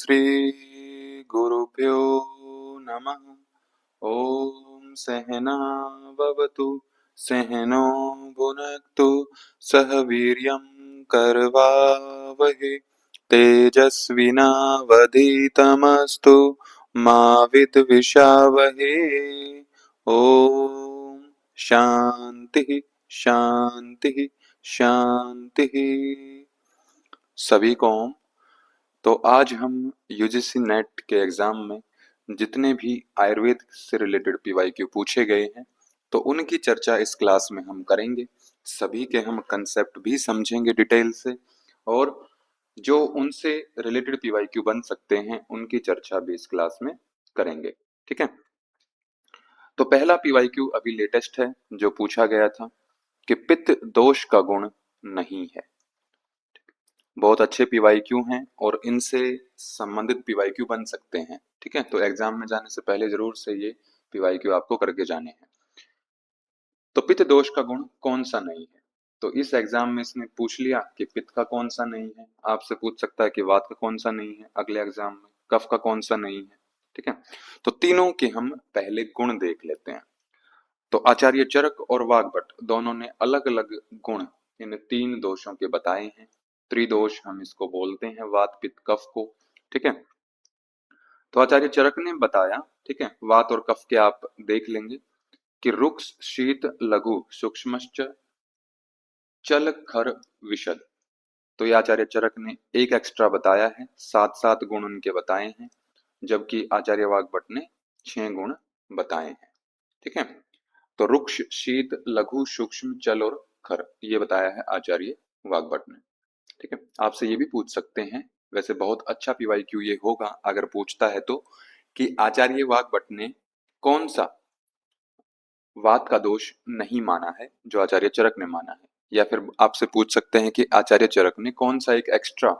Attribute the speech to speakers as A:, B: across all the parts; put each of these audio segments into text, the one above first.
A: श्री गुरुभ्यो नमः। ओम सहना भवतु सहनो भुनक्तु सह वीर्यं करवावहै तेजस्विनावधीतमस्तु मा विद्विषावहै। ओम शांति शांति शांति। सभी को ओम। तो आज हम यूजीसी नेट के एग्जाम में जितने भी आयुर्वेद से रिलेटेड पीवाईक्यू पूछे गए हैं तो उनकी चर्चा इस क्लास में हम करेंगे। सभी के हम कंसेप्ट भी समझेंगे डिटेल से और जो उनसे रिलेटेड पीवाईक्यू बन सकते हैं उनकी चर्चा भी इस क्लास में करेंगे। ठीक है, तो पहला पीवाईक्यू अभी लेटेस्ट है जो पूछा गया था कि पित्त दोष का गुण नहीं है। बहुत अच्छे पीवाईक्यू हैं और इनसे संबंधित पीवाईक्यू बन सकते हैं। ठीक है, तो एग्जाम में जाने से पहले जरूर से ये पीवाईक्यू आपको करके जाने हैं। तो पित्त दोष का गुण कौन सा नहीं है, तो इस एग्जाम में इसने पूछ लिया कि पित्त का कौन सा नहीं है। आपसे पूछ सकता है कि वात का कौन सा नहीं है, अगले एग्जाम में कफ का कौन सा नहीं है। ठीक है, तो तीनों के हम पहले गुण देख लेते हैं। तो आचार्य चरक और वाग्भट दोनों ने अलग अलग गुण इन तीन दोषों के बताए हैं। त्रिदोष हम इसको बोलते हैं, वात पित्त कफ को। ठीक है, तो आचार्य चरक ने बताया, ठीक है, वात और कफ के आप देख लेंगे कि रुक्ष शीत लघु सूक्ष्मश्च चल खर विशद। तो ये आचार्य चरक ने एक एक्स्ट्रा बताया है, सात सात गुण उनके बताए हैं, जबकि आचार्य वाग्भट ने 6 गुण बताए हैं। ठीक है, तो रुक्ष शीत लघु सूक्ष्म चल और खर ये बताया है आचार्य वाग्भट ने। ठीक है, आपसे ये भी पूछ सकते हैं, वैसे बहुत अच्छा पीवाईक्यू ये होगा अगर पूछता है तो, कि आचार्य वाग्भट ने कौन सा वात का दोष नहीं माना है जो आचार्य चरक ने माना है, या फिर आपसे पूछ सकते हैं कि आचार्य चरक ने कौन सा एक एक्स्ट्रा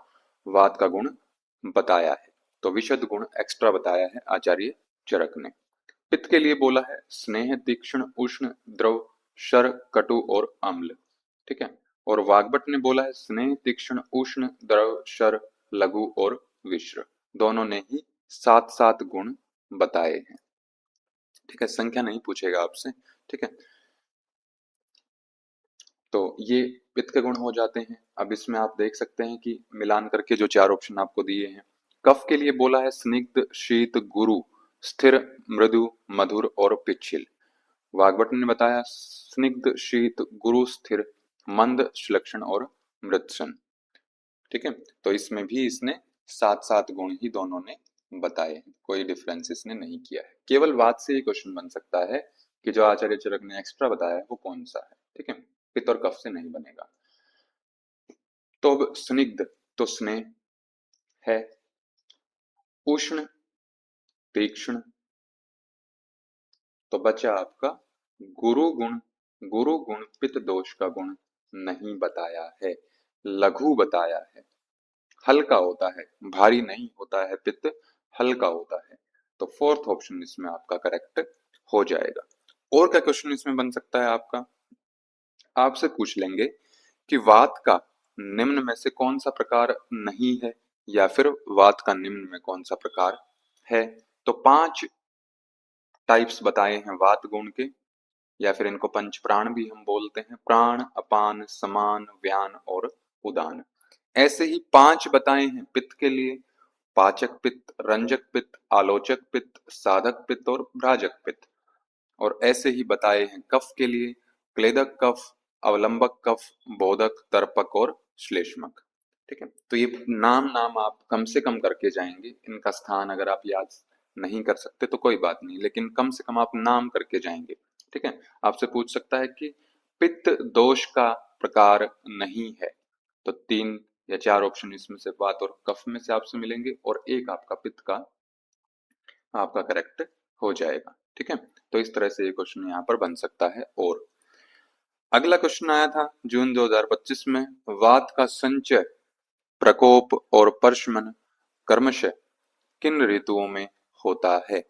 A: वात का गुण बताया है। तो विशद गुण एक्स्ट्रा बताया है आचार्य चरक ने। पित्त के लिए बोला है स्नेह तीक्ष्ण उष्ण द्रव शर कटु और अम्ल। ठीक है, और वाग्भट ने बोला है स्नेह तीक्ष्ण उष्ण द्रव शर लघु और विश्र। दोनों ने ही सात सात गुण बताए हैं। ठीक है, संख्या नहीं पूछेगा आपसे। ठीक है, तो ये पित्त के गुण हो जाते हैं। अब इसमें आप देख सकते हैं कि मिलान करके जो 4 ऑप्शन आपको दिए हैं। कफ के लिए बोला है स्निग्ध शीत गुरु स्थिर मृदु मधुर और पिच्छिल। वाग्भट ने बताया स्निग्ध शीत गुरु स्थिर मंद श्लक्षण और मृत्सन। ठीक है, तो इसमें भी इसने सात सात गुण ही दोनों ने बताए हैं, कोई डिफरेंस इसने नहीं किया है। केवल वात से ही क्वेश्चन बन सकता है कि जो आचार्य चरक ने एक्स्ट्रा बताया है वो कौन सा है। ठीक है, पित्त और कफ से नहीं बनेगा। तो अब स्निग्ध तो स्नेह है, उष्ण तीक्ष्ण तो बचा आपका गुरु गुण। गुरु गुण पित्त दोष का गुण नहीं बताया है, लघु बताया है, हल्का होता है, भारी नहीं होता है पित्त, हल्का होता है। तो फोर्थ ऑप्शन इसमें आपका करेक्ट हो जाएगा। और क्या क्वेश्चन इसमें बन सकता है आपका, आपसे पूछ लेंगे कि वात का निम्न में से कौन सा प्रकार नहीं है, या फिर वात का निम्न में कौन सा प्रकार है। तो 5 टाइप्स बताए हैं वात गुण के, या फिर इनको पंच प्राण भी हम बोलते हैं, प्राण अपान समान व्यान और उदान। ऐसे ही 5 बताए हैं पित्त के लिए, पाचक पित्त रंजक पित्त आलोचक पित्त साधक पित्त और भ्राजक पित्त। और ऐसे ही बताए हैं कफ के लिए, क्लेदक कफ अवलंबक कफ बोधक तर्पक और श्लेष्मक। ठीक है, तो ये नाम नाम आप कम से कम करके जाएंगे, इनका स्थान अगर आप याद नहीं कर सकते तो कोई बात नहीं, लेकिन कम से कम आप नाम करके जाएंगे। ठीक है, आपसे पूछ सकता है कि पित्त दोष का प्रकार नहीं है, तो 3 या 4 ऑप्शन इसमें से वात और कफ में से आपसे मिलेंगे और एक आपका पित्त का आपका करेक्ट हो जाएगा। ठीक है, तो इस तरह से ये क्वेश्चन यहाँ पर बन सकता है। और अगला क्वेश्चन आया था जून 2025 में, वात का संचय प्रकोप और परशमन कर्मशः किन ऋतुओं में होता है।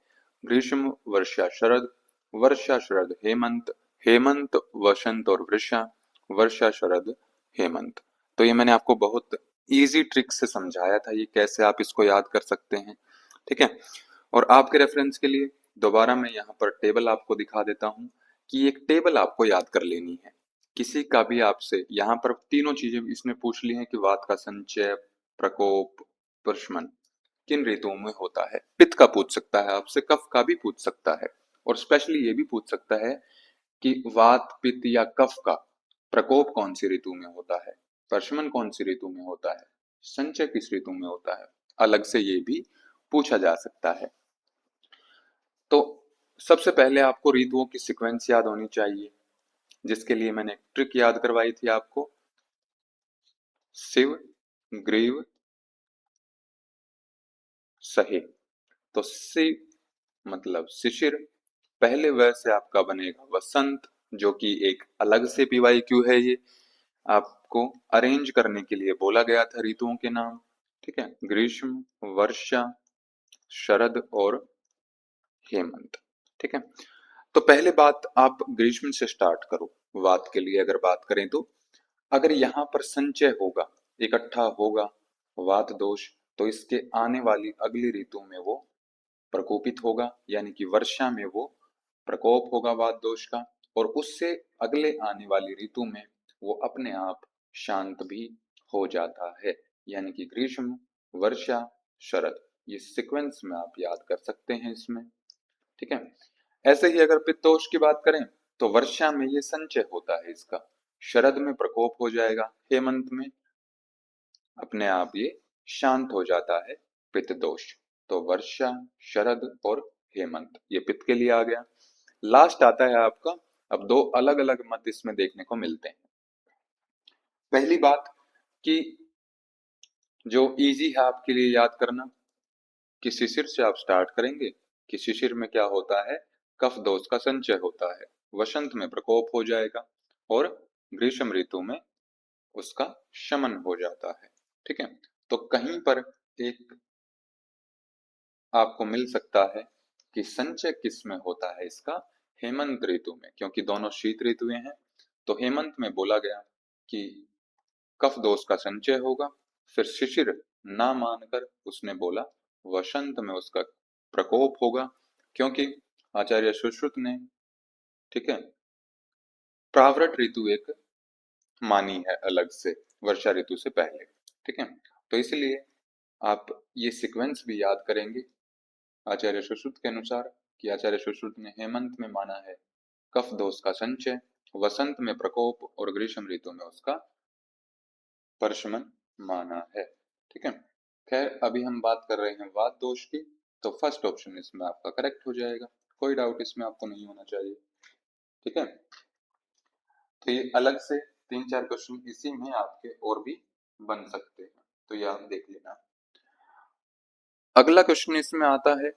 A: ग्रीष्म वर्षा शरद, वर्षा शरद हेमंत, हेमंत वसंत और वृषा, वर्षा शरद हेमंत। तो ये मैंने आपको बहुत इजी ट्रिक से समझाया था ये कैसे आप इसको याद कर सकते हैं। ठीक है, और आपके रेफरेंस के लिए दोबारा मैं यहाँ पर टेबल आपको दिखा देता हूँ कि एक टेबल आपको याद कर लेनी है। किसी का भी आपसे यहाँ पर तीनों चीजें इसने पूछ ली हैं कि वात का संचय, प्रकोप, प्रशमन किन ऋतुओं में होता है। पित्त का पूछ सकता है आपसे, कफ का भी पूछ सकता है, और स्पेशली ये भी पूछ सकता है कि वात पित्त या कफ का प्रकोप कौन सी ऋतु में होता है, प्रशमन कौन सी ऋतु में होता है, संचय किस ऋतु में होता है। अलग से ये भी पूछा जा सकता है। तो सबसे पहले आपको ऋतुओं की सीक्वेंस याद होनी चाहिए, जिसके लिए मैंने एक ट्रिक याद करवाई थी आपको। शिव, ग्रीव, सहे। तो शिव मतलब शिशिर, पहले व से आपका बनेगा वसंत, जो कि एक अलग से पीवाईक्यू है। ये आपको अरेंज करने के लिए बोला गया था ऋतुओं के नाम। ठीक है, ग्रीष्म, वर्षा, शरद और हेमंत। ठीक है, तो पहले बात आप ग्रीष्म से स्टार्ट करो। वात के लिए अगर बात करें तो अगर यहाँ पर संचय होगा, इकट्ठा होगा वात दोष, तो इसके आने वाली अगली ऋतु में वो प्रकोपित होगा, यानी कि वर्षा में वो प्रकोप होगा वात दोष का, और उससे अगले आने वाली ऋतु में वो अपने आप शांत भी हो जाता है, यानी कि ग्रीष्म, वर्षा, शरद। ये सीक्वेंस में आप याद कर सकते हैं इसमें। ठीक है, ऐसे ही अगर पित्तदोष की बात करें तो वर्षा में ये संचय होता है इसका, शरद में प्रकोप हो जाएगा, हेमंत में अपने आप ये शांत हो जाता है पित्त दोष। तो वर्षा, शरद और हेमंत ये पित्त के लिए आ गया। लास्ट आता है आपका, अब दो अलग अलग मत इसमें देखने को मिलते हैं। पहली बात कि जो इजी है आपके लिए याद करना, कि शिशिर से आप स्टार्ट करेंगे कि शिशिर में क्या होता है, कफ दोष का संचय होता है, वसंत में प्रकोप हो जाएगा और ग्रीष्म ऋतु में उसका शमन हो जाता है। ठीक है, तो कहीं पर एक आपको मिल सकता है कि संचय किस में होता है इसका, हेमंत ऋतु में, क्योंकि दोनों शीत ऋतुएं हैं। तो हेमंत में बोला गया कि कफ दोष का संचय होगा। फिर शिशिर ना मानकर उसने बोला वसंत में उसका प्रकोप होगा, क्योंकि आचार्य सुश्रुत ने, ठीक है, प्रावृट ऋतु एक मानी है अलग से वर्षा ऋतु से पहले। ठीक है, तो इसलिए आप ये सीक्वेंस भी याद करेंगे आचार्य सुश्रुत के अनुसार, कि आचार्य सुश्रुत ने हेमंत में माना है कफ दोष का संचय, वसंत में प्रकोप और ग्रीष्म ऋतु में उसका परशमन माना है। ठीक है, खैर अभी हम बात कर रहे हैं वात दोष की, तो फर्स्ट ऑप्शन इसमें आपका करेक्ट हो जाएगा, कोई डाउट इसमें आपको नहीं होना चाहिए। ठीक है, तो ये अलग से तीन चार क्वेश्चन इसी में आपके और भी बन सकते हैं, तो ये आप देख लेना। अगला क्वेश्चन इसमें आता है,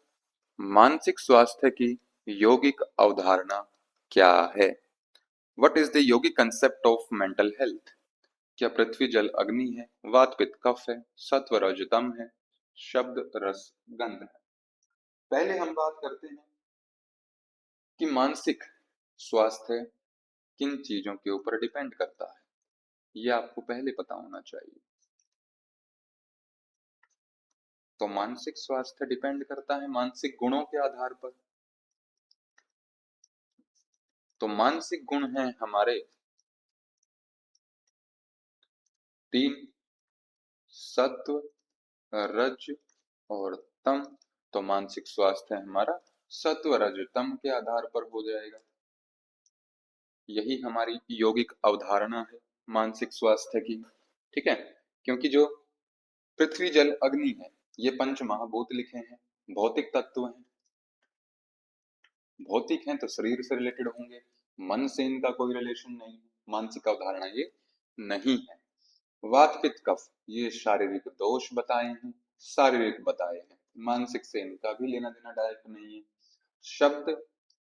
A: मानसिक स्वास्थ्य की यौगिक अवधारणा क्या है। व्हाट इज द यौगिक कंसेप्ट ऑफ मेंटल हेल्थ। क्या पृथ्वी जल अग्नि है, वात पित्त कफ है, सत्व रज तम है, शब्द रस गंध है। पहले हम बात करते हैं कि मानसिक स्वास्थ्य किन चीजों के ऊपर डिपेंड करता है, ये आपको पहले पता होना चाहिए। तो मानसिक स्वास्थ्य डिपेंड करता है मानसिक गुणों के आधार पर। तो मानसिक गुण हैं हमारे तीन, सत्व, रज और तम। तो मानसिक स्वास्थ्य हमारा सत्व रज तम के आधार पर हो जाएगा। यही हमारी यौगिक अवधारणा है मानसिक स्वास्थ्य की। ठीक है, क्योंकि जो पृथ्वी जल अग्नि है ये पंच महाभूत लिखे हैं, भौतिक तत्व हैं। भौतिक हैं तो शरीर से रिलेटेड होंगे, मन से इनका कोई रिलेशन नहीं, मानसिक अवधारणा ये नहीं है। वात पित्त कफ ये शारीरिक दोष बताए हैं, शारीरिक बताए हैं, मानसिक से इनका भी लेना देना डायरेक्ट नहीं है। शब्द,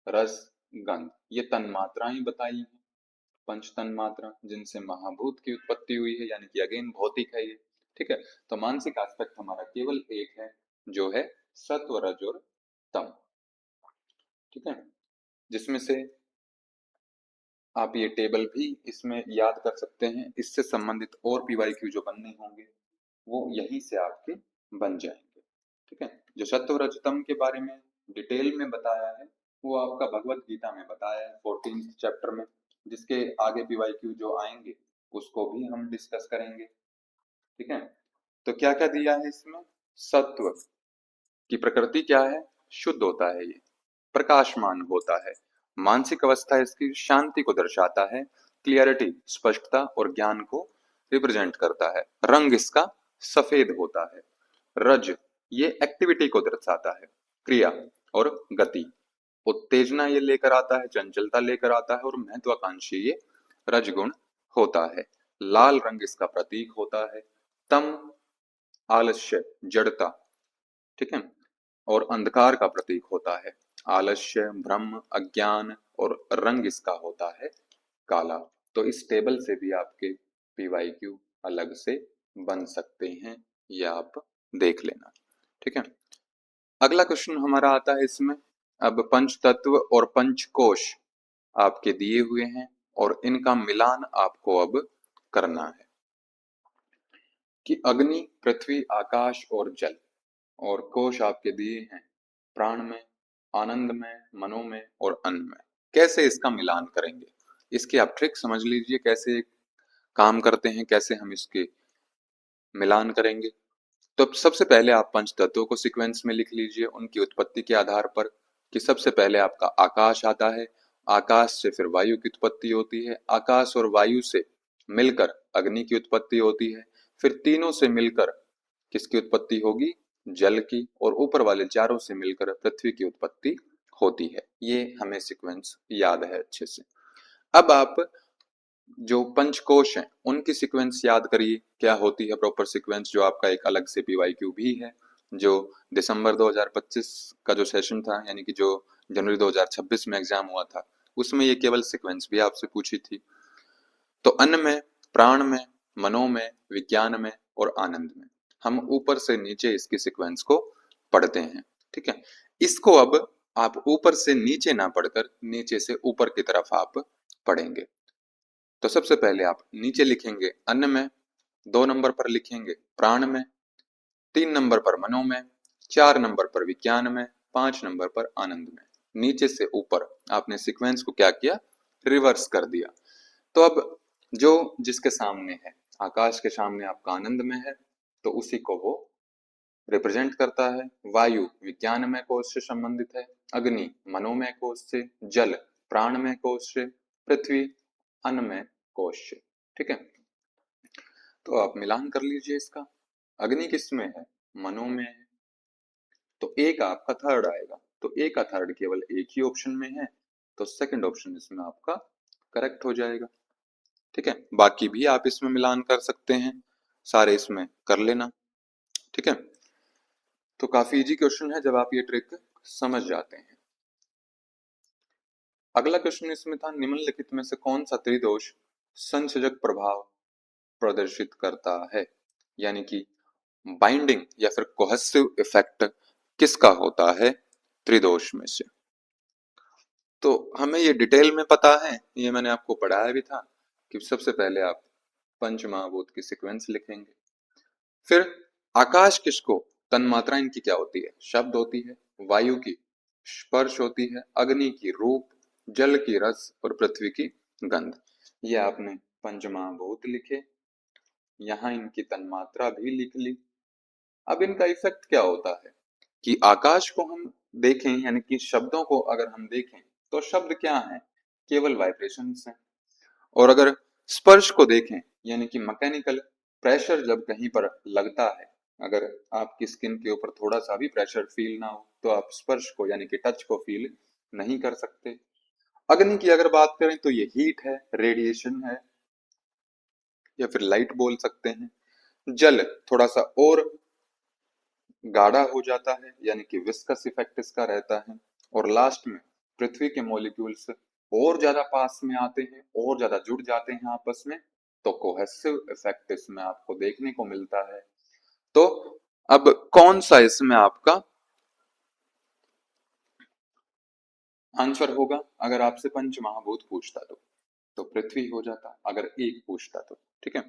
A: रस, गंध ये तन्मात्राएं बताई हैं, पंच तन्मात्रा जिनसे महाभूत की उत्पत्ति हुई है, यानी कि अगेन भौतिक है ये। ठीक है, तो मानसिक एस्पेक्ट हमारा केवल एक है, जो है सत्व रज और तम। ठीक है, जिसमें से आप ये टेबल भी इसमें याद कर सकते हैं, इससे संबंधित और पीवाईक्यू जो बनने होंगे वो यहीं से आपके बन जाएंगे। ठीक है, जो सत्व रजतम के बारे में डिटेल में बताया है वो आपका भगवत गीता में बताया है 14th चैप्टर में, जिसके आगे पीवाईक्यू जो आएंगे उसको भी हम डिस्कस करेंगे। ठीक है, तो क्या क्या दिया है इसमें? सत्व की प्रकृति क्या है? शुद्ध होता है, ये प्रकाशमान होता है, मानसिक अवस्था इसकी शांति को दर्शाता है, क्लियरिटी स्पष्टता और ज्ञान को रिप्रेजेंट करता है, रंग इसका सफेद होता है, रज ये एक्टिविटी को दर्शाता है, क्रिया और गति, उत्तेजना ये लेकर आता है, चंचलता लेकर आता है और महत्वाकांक्षी ये रजगुण होता है, लाल रंग इसका प्रतीक होता है, तम आलस्य जड़ता, ठीक है, और अंधकार का प्रतीक होता है, आलस्य भ्रम अज्ञान, और रंग इसका होता है काला। तो इस टेबल से भी आपके पीवाईक्यू अलग से बन सकते हैं, ये आप देख लेना। ठीक है, अगला क्वेश्चन हमारा आता है इसमें, अब पंच तत्व और पंच कोश आपके दिए हुए हैं और इनका मिलान आपको अब करना है कि अग्नि पृथ्वी आकाश और जल, और कोश आपके दिए हैं प्राण में, आनंद में, मनो में और अन्न में। कैसे इसका मिलान करेंगे, इसकी आप ट्रिक समझ लीजिए, कैसे काम करते हैं, कैसे हम इसके मिलान करेंगे। तो सबसे पहले आप पंच तत्वों को सीक्वेंस में लिख लीजिए उनकी उत्पत्ति के आधार पर, कि सबसे पहले आपका आकाश आता है, आकाश से फिर वायु की उत्पत्ति होती है, आकाश और वायु से मिलकर अग्नि की उत्पत्ति होती है, फिर तीनों से मिलकर किसकी उत्पत्ति होगी? जल की, और ऊपर वाले चारों से मिलकर पृथ्वी की उत्पत्ति होती है। ये हमें सीक्वेंस याद है अच्छे से। अब आप जो पंचकोश हैं उनकी सीक्वेंस याद करिए, क्या होती है प्रॉपर सीक्वेंस, जो आपका एक अलग से पीवाईक्यू भी है, जो दिसंबर 2025 का जो सेशन था, यानी कि जो जनवरी 2026 में एग्जाम हुआ था, उसमें ये केवल सीक्वेंस भी आपसे पूछी थी। तो अन्न में, प्राण में, मनो में, विज्ञान में और आनंद में, हम ऊपर से नीचे इसकी सीक्वेंस को पढ़ते हैं। ठीक है, इसको अब आप ऊपर से नीचे ना पढ़कर नीचे से ऊपर की तरफ आप पढ़ेंगे। तो सबसे पहले आप नीचे लिखेंगे अन्न में, 2 नंबर पर लिखेंगे प्राण में, 3 नंबर पर मनो में, 4 नंबर पर विज्ञान में, 5 नंबर पर आनंद में। नीचे से ऊपर आपने सीक्वेंस को क्या किया? रिवर्स कर दिया। तो अब जो जिसके सामने है, आकाश के सामने आपका आनंद में है, तो उसी को वो रिप्रेजेंट करता है, वायु विज्ञानमय कोश से संबंधित है, अग्नि मनोमय कोश से, जल प्राणमय कोश से, पृथ्वी अन्नमय कोश से। ठीक है, तो आप मिलान कर लीजिए इसका, अग्नि किस में है? मनो में है, तो ए का आपका थर्ड आएगा, तो ए का थर्ड केवल एक ही ऑप्शन में है, तो सेकंड ऑप्शन इसमें आपका करेक्ट हो जाएगा। ठीक है, बाकी भी आप इसमें मिलान कर सकते हैं, सारे इसमें कर लेना। ठीक है, तो काफी इजी क्वेश्चन है जब आप ये ट्रिक समझ जाते हैं। अगला क्वेश्चन इसमें था, निम्नलिखित में से कौन सा त्रिदोष संसर्जक प्रभाव प्रदर्शित करता है, यानी कि बाइंडिंग या फिर कोहेसिव इफेक्ट किसका होता है त्रिदोष में से? तो हमें ये डिटेल में पता है, ये मैंने आपको पढ़ाया भी था कि सबसे पहले आप पंच महाभूत की सीक्वेंस लिखेंगे, फिर आकाश किसको, तन्मात्रा इनकी क्या होती है? शब्द होती है, वायु की स्पर्श होती है, अग्नि की रूप, जल की रस और पृथ्वी की गंध। ये आपने पंच महाभूत लिखे, यहाँ इनकी तन्मात्रा भी लिख ली। अब इनका इफेक्ट क्या होता है कि आकाश को हम देखें, यानी कि शब्दों को अगर हम देखें तो शब्द क्या है? केवल वाइब्रेशंस हैं। और अगर स्पर्श को देखें, यानी कि मैकेनिकल प्रेशर जब कहीं पर लगता है, अगर आपकी स्किन के ऊपर थोड़ा सा भी प्रेशर फील ना हो तो आप स्पर्श को यानी कि टच को फील नहीं कर सकते। अग्नि की अगर बात करें तो ये हीट है, रेडिएशन है, या फिर लाइट बोल सकते हैं। जल थोड़ा सा और गाढ़ा हो जाता है, यानी कि विस्कस इफेक्ट इसका रहता है। और लास्ट में पृथ्वी के मॉलिक्यूल्स और ज्यादा पास में आते हैं, और ज्यादा जुड़ जाते हैं आपस में, तो कोहेसिव इफेक्ट इसमें आपको देखने को मिलता है। तो अब कौन सा इसमें आपका आंसर होगा? अगर आपसे पंच महाभूत पूछता तो पृथ्वी हो जाता, अगर एक पूछता तो। ठीक है,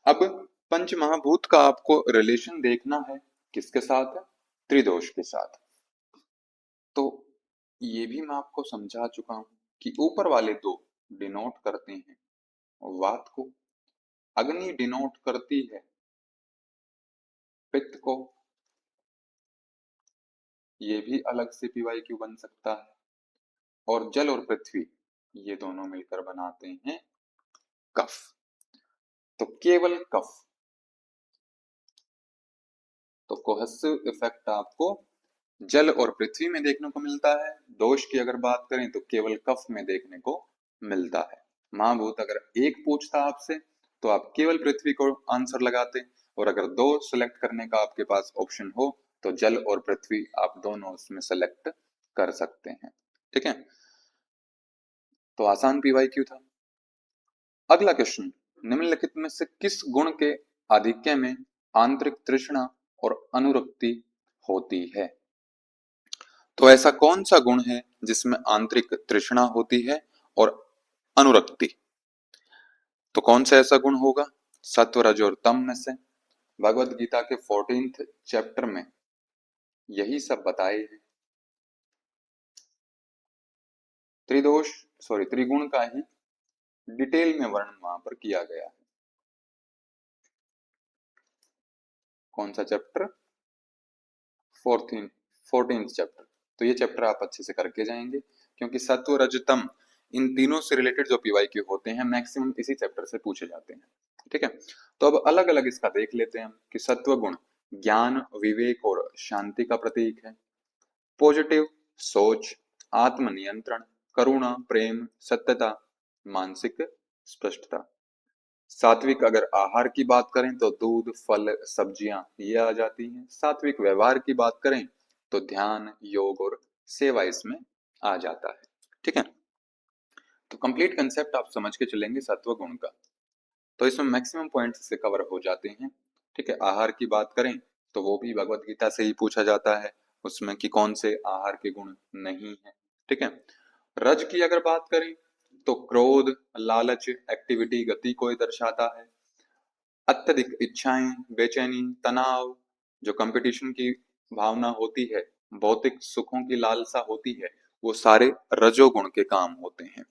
A: अब पंच महाभूत का आपको रिलेशन देखना है, किसके साथ है? त्रिदोष के साथ। तो ये भी मैं आपको समझा चुका हूं कि ऊपर वाले दो डिनोट करते हैं वात को, अग्नि डिनोट करती है पित्त को। ये भी अलग से पीवाईक्यू बन सकता है। और जल और पृथ्वी ये दोनों मिलकर बनाते हैं कफ। तो केवल कफ, तो कोहेसिव इफेक्ट आपको जल और पृथ्वी में देखने को मिलता है। दोष की अगर बात करें तो केवल कफ में देखने को मिलता है। महाभूत अगर एक पूछता आपसे तो आप केवल पृथ्वी को आंसर लगाते, और अगर दो सिलेक्ट करने का आपके पास ऑप्शन हो तो जल और पृथ्वी आप दोनों उसमें सेलेक्ट कर सकते हैं। ठीक है, तो आसान पीवाईक्यू था। अगला क्वेश्चन, निम्नलिखित में से किस गुण के आधिक्य में आंतरिक तृष्णा और अनुरक्ति होती है? तो ऐसा कौन सा गुण है जिसमें आंतरिक तृष्णा होती है और अनुरक्ति? तो कौन सा ऐसा गुण होगा? सत्व, रज और तम में से भगवत गीता के 14th चैप्टर में यही सब बताए हैं। त्रिदोष त्रिगुण का ही डिटेल में वर्णन वहां पर किया गया है। कौन सा चैप्टर? 14th chapter. तो ये चैप्टर आप अच्छे से करके जाएंगे, क्योंकि सत्व, रजतम इन तीनों से रिलेटेड जो पीवाईक्यू होते हैं मैक्सिमम इसी चैप्टर से पूछे जाते हैं। ठीक है, तो अब अलग अलग इसका देख लेते हैं हम कि सत्व गुण ज्ञान, विवेक और शांति का प्रतीक है। पॉजिटिव सोच, आत्मनियंत्रण, करुणा, प्रेम, सत्यता, मानसिक स्पष्टता। सात्विक अगर आहार की बात करें तो दूध, फल, सब्जियां ये आ जाती हैं। सात्विक व्यवहार की बात करें तो ध्यान, योग और सेवा इसमें आ जाता है। ठीक है, तो कंप्लीट कंसेप्ट आप समझ के चलेंगे सत्व गुण का, तो इसमें मैक्सिमम पॉइंट्स से कवर हो जाते हैं। ठीक है, आहार की बात करें तो वो भी भगवत गीता से ही पूछा जाता है उसमें कि कौन से आहार के गुण नहीं है। ठीक है, रज की अगर बात करें तो क्रोध, लालच, एक्टिविटी, गति को ही दर्शाता है। अत्यधिक इच्छाएं, बेचैनी, तनाव, जो कंपटीशन की भावना होती है, भौतिक सुखों की लालसा होती है, वो सारे रजोगुण के काम होते हैं।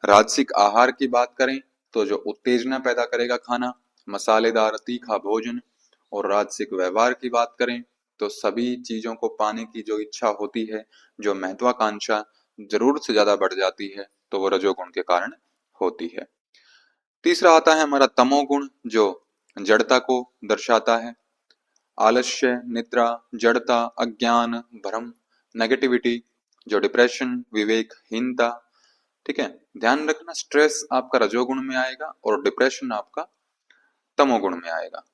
A: राजसिक आहार की बात करें तो जो उत्तेजना पैदा करेगा खाना, मसालेदार तीखा भोजन। और राजसिक व्यवहार की बात करें तो सभी चीजों को पाने की जो इच्छा होती है, जो महत्वाकांक्षा जरूरत से ज्यादा बढ़ जाती है, तो वो रजोगुण के कारण होती है। तीसरा आता है हमारा तमोगुण, जो जड़ता को दर्शाता है। आलस्य, निद्रा, जड़ता, अज्ञान, भ्रम, नेगेटिविटी, जो डिप्रेशन, विवेकहीनता। ठीक है, ध्यान रखना स्ट्रेस आपका रजोगुण में आएगा और डिप्रेशन आपका तमोगुण में आएगा।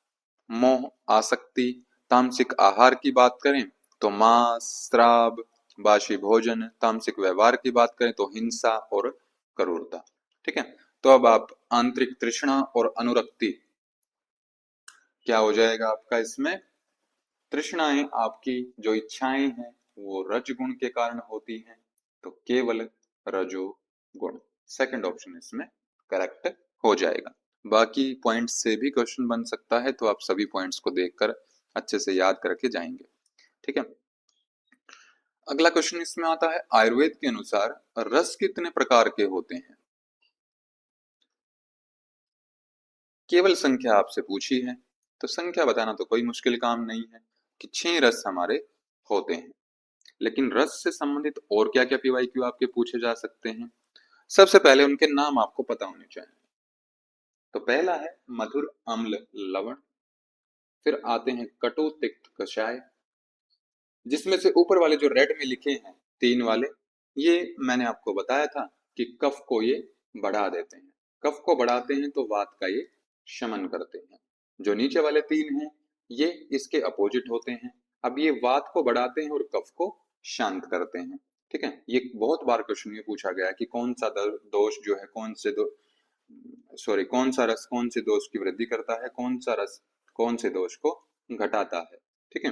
A: मोह, आसक्ति, तामसिक आहार की बात करें तो मांस, श्राब, बासी भोजन। तामसिक व्यवहार की बात करें तो हिंसा और क्रूरता। ठीक है, तो अब आप आंतरिक तृष्णा और अनुरक्ति क्या हो जाएगा आपका इसमें? तृष्णाएं आपकी जो इच्छाएं हैं वो रजगुण के कारण होती हैं, तो केवल रजो गुण, सेकंड ऑप्शन इसमें करेक्ट हो जाएगा। बाकी पॉइंट्स से भी क्वेश्चन बन सकता है, तो आप सभी पॉइंट्स को देखकर अच्छे से याद करके जाएंगे। ठीक है, अगला क्वेश्चन इसमें आता है, आयुर्वेद के अनुसार रस कितने प्रकार के होते हैं? केवल संख्या आपसे पूछी है, तो संख्या बताना तो कोई मुश्किल काम नहीं है कि 6 रस हमारे होते हैं। लेकिन रस से संबंधित और क्या क्या पीवाईक्यू आपके पूछे जा सकते हैं? सबसे पहले उनके नाम आपको पता होने चाहिए। तो पहला है मधुर, अम्ल, लवण। फिर आते हैं कटु, तिक्त, कषाय। जिसमें से ऊपर वाले जो रेड में लिखे हैं तीन वाले, ये मैंने आपको बताया था कि कफ को ये बढ़ा देते हैं। कफ को बढ़ाते हैं तो वात का ये शमन करते हैं। जो नीचे वाले तीन हैं ये इसके अपोजिट होते हैं। अब ये वात को बढ़ाते हैं और कफ को शांत करते हैं। ठीक है, ये बहुत बार क्वेश्चन ये पूछा गया है कि कौन सा दोष जो है कौन सा रस कौन से दोष की वृद्धि करता है, कौन सा रस कौन से दोष को घटाता है। ठीक है,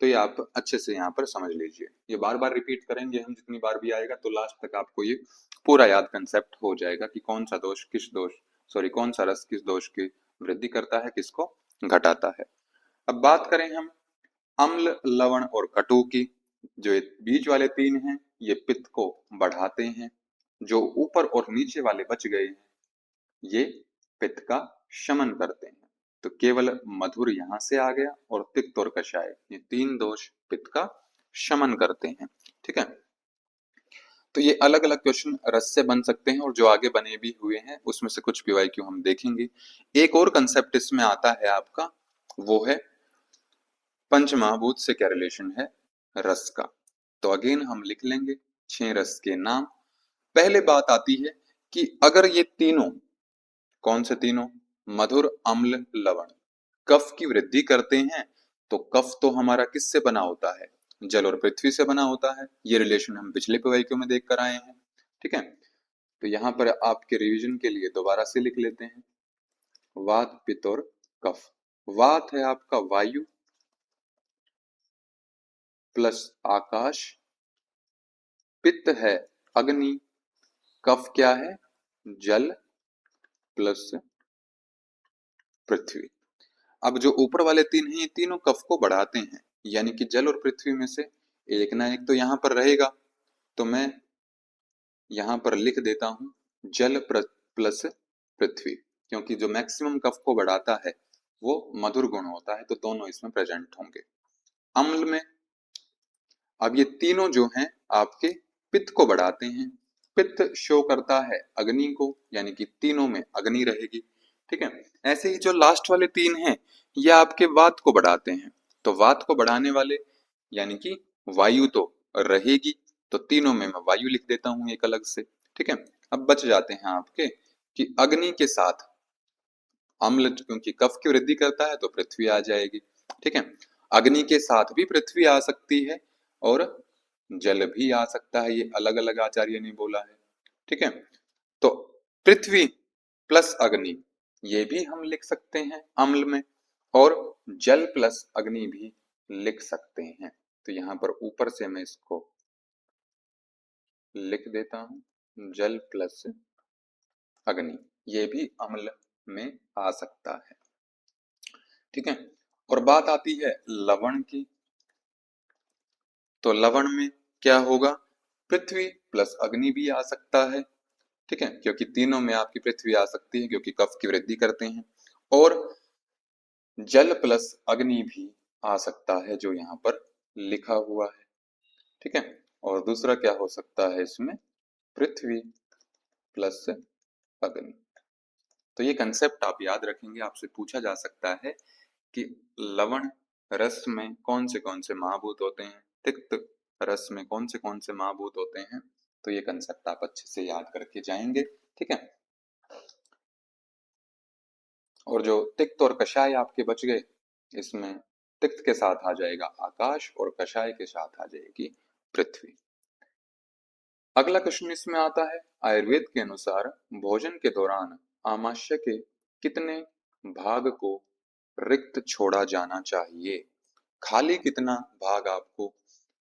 A: तो ये आप अच्छे से यहाँ पर समझ लीजिए। ये बार बार रिपीट करेंगे हम, जितनी बार भी आएगा तो लास्ट तक आपको ये पूरा याद कंसेप्ट हो जाएगा कि कौन सा दोष किस दोष कौन सा रस किस दोष की वृद्धि करता है, किसको घटाता है। अब बात करें हम अम्ल, लवण और कटु की। जो ये बीच वाले तीन हैं ये पित्त को बढ़ाते हैं, जो ऊपर और नीचे वाले बच गए हैं ये पित्त का शमन करते हैं। तो केवल मधुर यहां से आ गया, और तिक्त और कषाय ये तीन दोष पित्त का शमन करते हैं। ठीक है, तो ये अलग अलग क्वेश्चन रस से बन सकते हैं, और जो आगे बने भी हुए हैं उसमें से कुछ पीवाईक्यू हम देखेंगे। एक और कंसेप्ट इसमें आता है आपका, वो है पंचमहाभूत से क्या रिलेशन है रस का। तो अगेन हम लिख लेंगे 6 रस के नाम। पहले बात आती है कि अगर ये तीनों, कौन से तीनों, मधुर, अम्ल, लवण, कफ की वृद्धि करते हैं, तो कफ तो हमारा किससे बना होता है, जल और पृथ्वी से बना होता है। ये रिलेशन हम पिछले पीवाईक्यू में देख कर आए हैं। ठीक है, तो यहाँ पर आपके रिवीजन के लिए दोबारा से लिख लेते हैं, वात, पित्त और कफ। वात है आपका वायु प्लस आकाश, पित्त है अग्नि, कफ क्या है, जल प्लस पृथ्वी। अब जो ऊपर वाले तीन हैं ये तीनों कफ को बढ़ाते हैं, यानी कि जल और पृथ्वी में से एक ना एक तो यहाँ पर रहेगा। तो मैं यहाँ पर लिख देता हूँ जल प्लस पृथ्वी, क्योंकि जो मैक्सिमम कफ को बढ़ाता है वो मधुर गुण होता है, तो दोनों इसमें प्रेजेंट होंगे। अम्ल में अब ये तीनों जो हैं आपके पित्त को बढ़ाते हैं। पित्त शो करता है अग्नि को, यानी कि तीनों में अग्नि रहेगी। ठीक है, ऐसे ही जो लास्ट वाले तीन हैं ये आपके वात को बढ़ाते हैं। तो वात को बढ़ाने वाले यानी कि वायु तो रहेगी, तो तीनों में मैं वायु लिख देता हूं एक अलग से। ठीक है, अब बच जाते हैं आपके कि अग्नि के साथ अम्ल, क्योंकि कफ की वृद्धि करता है तो पृथ्वी आ जाएगी। ठीक है, अग्नि के साथ भी पृथ्वी आ सकती है और जल भी आ सकता है, ये अलग अलग आचार्य ने बोला है। ठीक है, तो पृथ्वी प्लस अग्नि ये भी हम लिख सकते हैं अम्ल में, और जल प्लस अग्नि भी लिख सकते हैं। तो यहाँ पर ऊपर से मैं इसको लिख देता हूं, जल प्लस अग्नि ये भी अम्ल में आ सकता है। ठीक है, और बात आती है लवण की। तो लवण में क्या होगा, पृथ्वी प्लस अग्नि भी आ सकता है। ठीक है, क्योंकि तीनों में आपकी पृथ्वी आ सकती है क्योंकि कफ की वृद्धि करते हैं, और जल प्लस अग्नि भी आ सकता है जो यहाँ पर लिखा हुआ है। ठीक है, और दूसरा क्या हो सकता है इसमें, पृथ्वी प्लस अग्नि। तो ये कंसेप्ट आप याद रखेंगे, आपसे पूछा जा सकता है कि लवण रस में कौन से महाभूत होते हैं, तिक्त रस में कौन से महाभूत होते हैं। तो ये कंसेप्ट आप अच्छे से याद करके जाएंगे। ठीक है, और जो तिक्त और कषाय आपके बच गए, इसमें तिक्त के साथ आ जाएगा आकाश और कषाय के साथ आ जाएगी पृथ्वी। अगला क्वेश्चन इसमें आता है, आयुर्वेद के अनुसार भोजन के दौरान आमाशय के कितने भाग को रिक्त छोड़ा जाना चाहिए। खाली कितना भाग आपको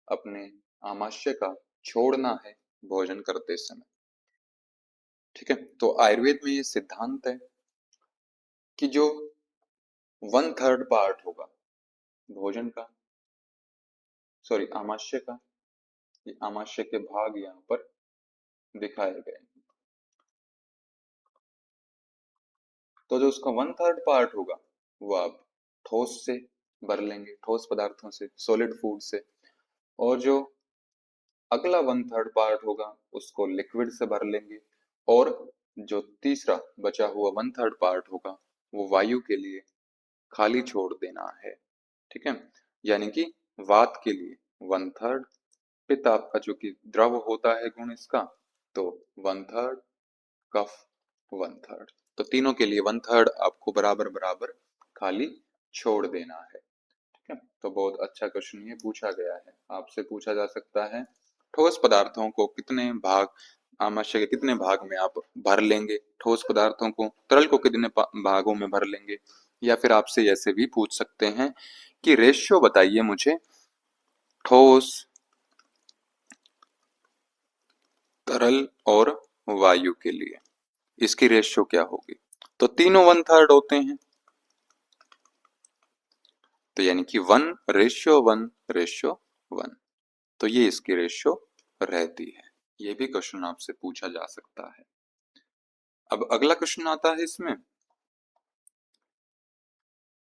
A: अपने आमाशय का छोड़ना है भोजन करते समय। ठीक है, तो आयुर्वेद में ये सिद्धांत है कि जो 1/3 पार्ट होगा भोजन का, सॉरी आमाशय का, ये आमाशय के भाग यहाँ पर दिखाए गए हैं। तो जो उसका 1/3 पार्ट होगा वो आप ठोस से भर लेंगे, ठोस पदार्थों से, सॉलिड फूड से। और जो अगला 1/3 पार्ट होगा उसको लिक्विड से भर लेंगे, और जो तीसरा बचा हुआ 1/3 पार्ट होगा वो वायु के लिए खाली छोड़ देना है। ठीक है, यानी कि वात के लिए 1/3, पित्त आपका जो कि द्रव होता है गुण इसका, तो 1/3, कफ 1/3, तो तीनों के लिए 1/3 आपको बराबर बराबर खाली छोड़ देना है। ठीक है, तो बहुत अच्छा क्वेश्चन ये पूछा गया है। आपसे पूछा जा सकता है ठोस पदार्थों को कितने भाग, आमाशय के कितने भाग में आप भर लेंगे, ठोस पदार्थों को, तरल को कितने भागों में भर लेंगे। या फिर आपसे ऐसे भी पूछ सकते हैं कि रेशियो बताइए मुझे ठोस, तरल और वायु के लिए, इसकी रेशियो क्या होगी। तो तीनों 1/3 होते हैं, तो यानी कि 1:1:1। तो ये इसकी रेशियो रहती है। ये भी क्वेश्चन आपसे पूछा जा सकता है। अब अगला क्वेश्चन आता है इसमें,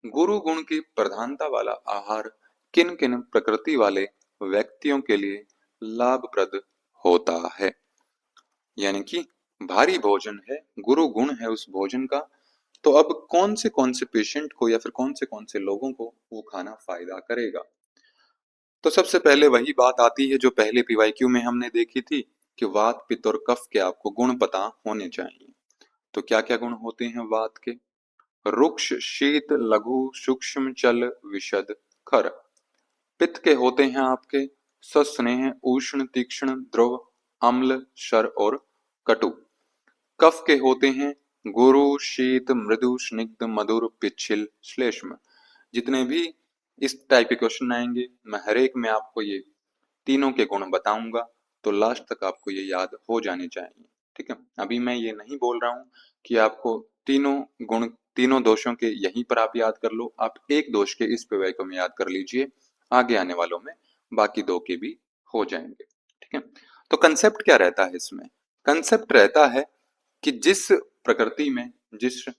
A: गुरु गुण की प्रधानता वाला आहार किन किन प्रकृति वाले व्यक्तियों के लिए लाभप्रद होता है। यानी कि भारी भोजन है, गुरु गुण है उस भोजन का, तो अब कौन से पेशेंट को या फिर कौन से लोगों को वो खाना फायदा करेगा। तो सबसे पहले वही बात आती है जो पहले पीवाईक्यू में हमने देखी थी कि वात पित्त और कफ के आपको गुण पता होने चाहिए। तो क्या क्या गुण होते हैं वात के? रुक्ष, शीत, लघु, सूक्ष्म, चल, विशद, खर। पित्त के होते हैं आपके सस्नेह, उष्ण, तीक्ष्ण, ध्रुव, अम्ल, शर और कटु। कफ के होते हैं गुरु, शीत, मृदु, स्निग्ध, मधुर, पिच्छिल, श्लेष्म। जितने भी इस टाइप के क्वेश्चन आएंगे मैं हर एक में आपको ये तीनों के गुण बताऊंगा, तो लास्ट तक आपको ये याद हो जाने चाहिए। ठीक है, अभी मैं ये नहीं बोल रहा हूं कि आपको तीनों गुण तीनों दोषों के यहीं पर आप याद कर लो, आप एक दोष के इस पेवाइको में याद कर लीजिए, आगे आने वालों में बाकी दो के भी हो जाएंगे। ठीक है, तो कंसेप्ट क्या रहता है इसमें? कंसेप्ट रहता है कि जिस प्रकृति में, जिस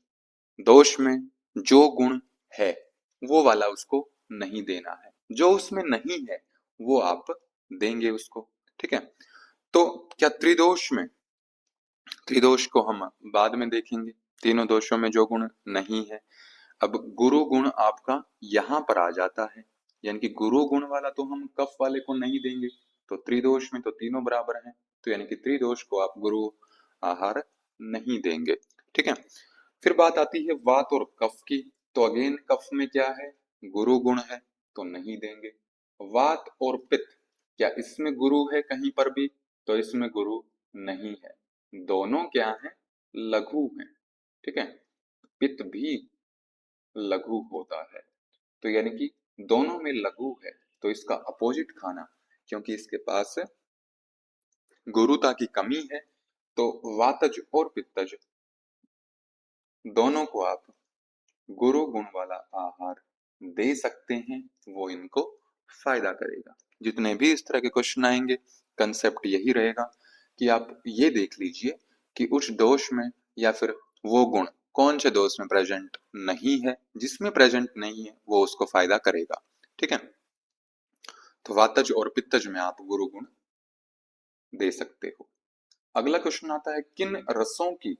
A: दोष में जो गुण है वो वाला उसको नहीं देना है, जो उसमें नहीं है वो आप देंगे उसको। ठीक है, तो क्या त्रिदोष में, त्रिदोष को हम बाद में देखेंगे, तीनों दोषों में जो गुण नहीं है, अब गुरु गुण आपका यहां पर आ जाता है, यानी कि गुरु गुण वाला तो हम कफ वाले को नहीं देंगे, तो त्रिदोष में तो तीनों बराबर हैं, तो यानी कि त्रिदोष को आप गुरु आहार नहीं देंगे। ठीक है, फिर बात आती है वात और कफ की, तो अगेन कफ में क्या है, गुरु गुण है, तो नहीं देंगे। वात और पित्त, क्या इसमें गुरु है कहीं पर भी? तो इसमें गुरु नहीं है, दोनों क्या है, लघु हैं। ठीक है, पित्त भी लघु होता है, तो यानी कि दोनों में लघु है, तो इसका अपोजिट खाना, क्योंकि इसके पास गुरुता की कमी है, तो वातज और पित्तज दोनों को आप गुरु गुण वाला आहार दे सकते हैं, वो इनको फायदा करेगा। जितने भी इस तरह के क्वेश्चन आएंगे कंसेप्ट यही रहेगा कि आप ये देख लीजिए कि उस दोष में या फिर वो गुण कौन से दोष में प्रेजेंट नहीं है, जिसमें प्रेजेंट नहीं है वो उसको फायदा करेगा। ठीक है, तो वातज और पित्तज में आप गुरु गुण दे सकते हो। अगला क्वेश्चन आता है, किन रसों की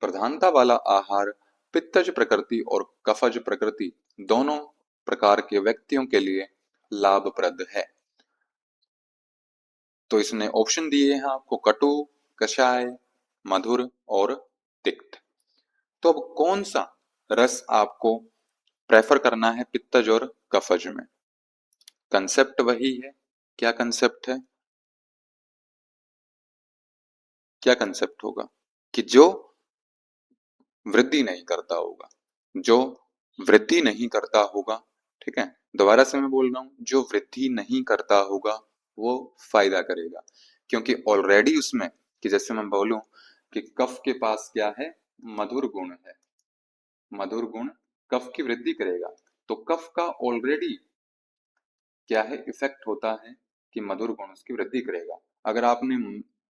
A: प्रधानता वाला आहार पित्तज प्रकृति और कफज प्रकृति दोनों प्रकार के व्यक्तियों के लिए लाभप्रद है। तो इसने ऑप्शन दिए हैं आपको, कटु, कषाय, मधुर और तिक्त। तो अब कौन सा रस आपको प्रेफर करना है पित्तज और कफज में? कंसेप्ट वही है। क्या कंसेप्ट है? क्या कंसेप्ट होगा कि जो वृद्धि नहीं करता होगा, जो वृद्धि नहीं करता होगा। ठीक है, दोबारा से मैं बोल रहा हूं, जो वृद्धि नहीं करता होगा वो फायदा करेगा, क्योंकि ऑलरेडी उसमें, कि जैसे मैं बोलूं कि कफ के पास क्या है, मधुर गुण है, मधुर गुण कफ की वृद्धि करेगा, तो कफ का ऑलरेडी क्या है, इफेक्ट होता है कि मधुर गुण उसकी वृद्धि करेगा। अगर आपने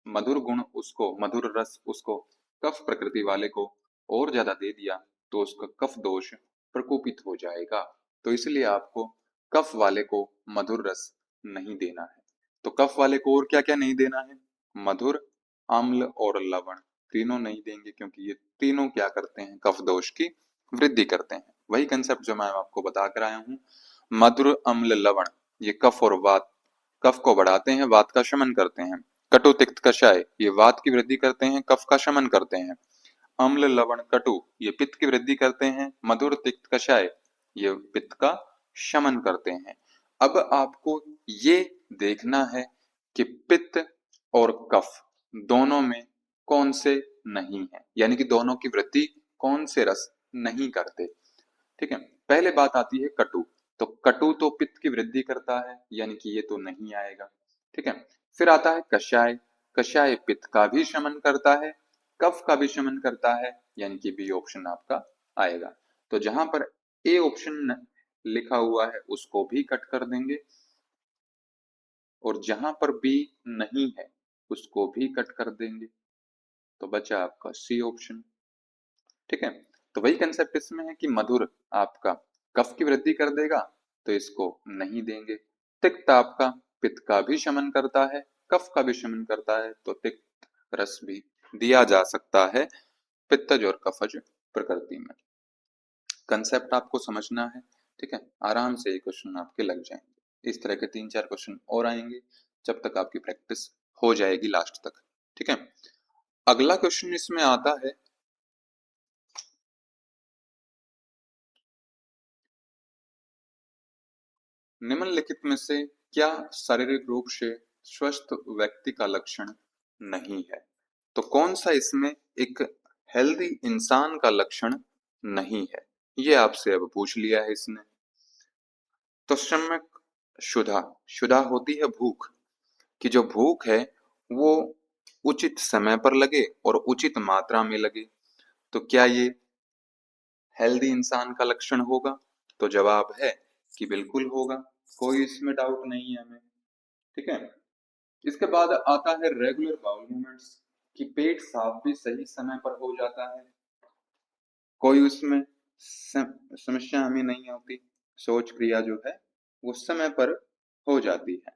A: मधुर गुण उसको, मधुर रस उसको कफ प्रकृति वाले को और ज्यादा दे दिया, तो उसका कफ दोष प्रकोपित हो जाएगा। तो इसलिए आपको कफ वाले को मधुर रस नहीं देना है। तो कफ वाले को और क्या क्या नहीं देना है? मधुर, अम्ल और लवण, तीनों नहीं देंगे, क्योंकि ये तीनों क्या करते हैं, कफ दोष की वृद्धि करते हैं। वही कंसेप्ट जो मैं आपको बता कर आया हूँ, मधुर, अम्ल, लवण, ये कफ और वात, कफ को बढ़ाते हैं, वात का शमन करते हैं। कटु, तिक्त, कषाय, ये वात की वृद्धि करते हैं, कफ का शमन करते हैं। अम्ल, लवण, कटु, ये पित्त की वृद्धि करते हैं। मधुर, तिक्त, कषाय, ये पित्त का शमन करते हैं। अब आपको ये देखना है कि पित्त और कफ दोनों में कौन से नहीं है, यानी कि दोनों की वृद्धि कौन से रस नहीं करते। ठीक है, पहले बात आती है कटु, तो कटु तो पित्त की वृद्धि करता है, यानी कि ये तो नहीं आएगा। ठीक है, फिर आता है कषाय, कषाय पित्त का भी शमन करता है, कफ का भी शमन करता है, यानी कि बी ऑप्शन आपका आएगा। तो जहां पर ए ऑप्शन लिखा हुआ है उसको भी कट कर देंगे, और जहां पर बी नहीं है उसको भी कट कर देंगे, तो बचा आपका सी ऑप्शन। ठीक है, तो वही कंसेप्ट इसमें है कि मधुर आपका कफ की वृद्धि कर देगा, तो इसको नहीं देंगे। तिक्त आपका पित्त का भी शमन करता है, कफ का भी शमन करता है, तो तिक्त रस भी दिया जा सकता है पित्तज और कफज प्रकृति में। कंसेप्ट आपको समझना है। ठीक है, आराम से ये क्वेश्चन आपके लग जाएंगे। इस तरह के 3-4 क्वेश्चन और आएंगे जब तक आपकी प्रैक्टिस हो जाएगी लास्ट तक। ठीक है, अगला क्वेश्चन इसमें आता है, निम्नलिखित में से क्या शारीरिक रूप से स्वस्थ व्यक्ति का लक्षण नहीं है? तो कौन सा इसमें एक हेल्दी इंसान का लक्षण नहीं है, ये आपसे अब पूछ लिया है इसने। तो सम्यक क्षुधा, क्षुधा होती है भूख, कि जो भूख है वो उचित समय पर लगे और उचित मात्रा में लगे, तो क्या ये हेल्दी इंसान का लक्षण होगा? तो जवाब है कि बिल्कुल होगा, कोई इसमें डाउट नहीं है हमें। ठीक है, इसके बाद आता है रेगुलर बाउल मूवमेंट्स, कि पेट साफ भी सही समय पर हो जाता है, कोई उसमें समस्या हमें नहीं होती, शौच क्रिया जो है वो समय पर हो जाती है।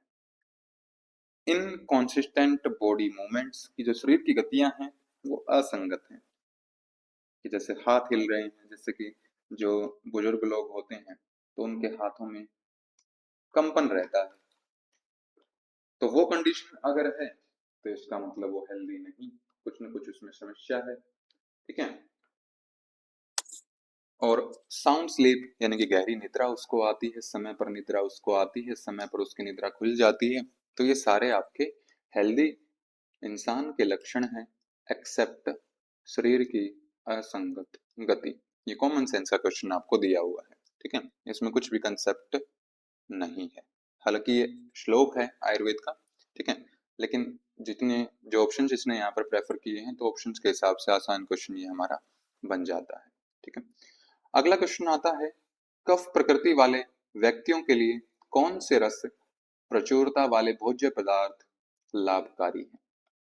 A: इनकॉन्सिस्टेंट बॉडी मूवमेंट्स, की जो शरीर की गतियां हैं वो असंगत हैं, कि जैसे हाथ हिल रहे हैं, जैसे कि जो बुजुर्ग लोग होते हैं तो उनके हाथों में कंपन रहता है, तो वो कंडीशन अगर है तो इसका मतलब वो हेल्दी नहीं, कुछ न कुछ उसमें समस्या है। ठीक है, और साउंड स्लीप यानी कि गहरी निद्रा उसको आती है, समय पर निद्रा उसको आती है, समय पर उसकी निद्रा खुल जाती है, तो ये सारे आपके हेल्दी इंसान के लक्षण हैं, एक्सेप्ट शरीर की असंगत गति। ये कॉमन सेंस का क्वेश्चन आपको दिया हुआ है। ठीक है, इसमें कुछ भी कंसेप्ट नहीं है, हालांकि ये श्लोक है आयुर्वेद का। ठीक है, लेकिन जितने जो ऑप्शन इसने यहाँ पर प्रेफर किए हैं, तो ऑप्शंस के हिसाब से आसान क्वेश्चन ये हमारा बन जाता है। ठीक है, अगला क्वेश्चन आता है, कफ प्रकृति वाले व्यक्तियों के लिए कौन से रस प्रचुरता वाले भोज्य पदार्थ लाभकारी हैं?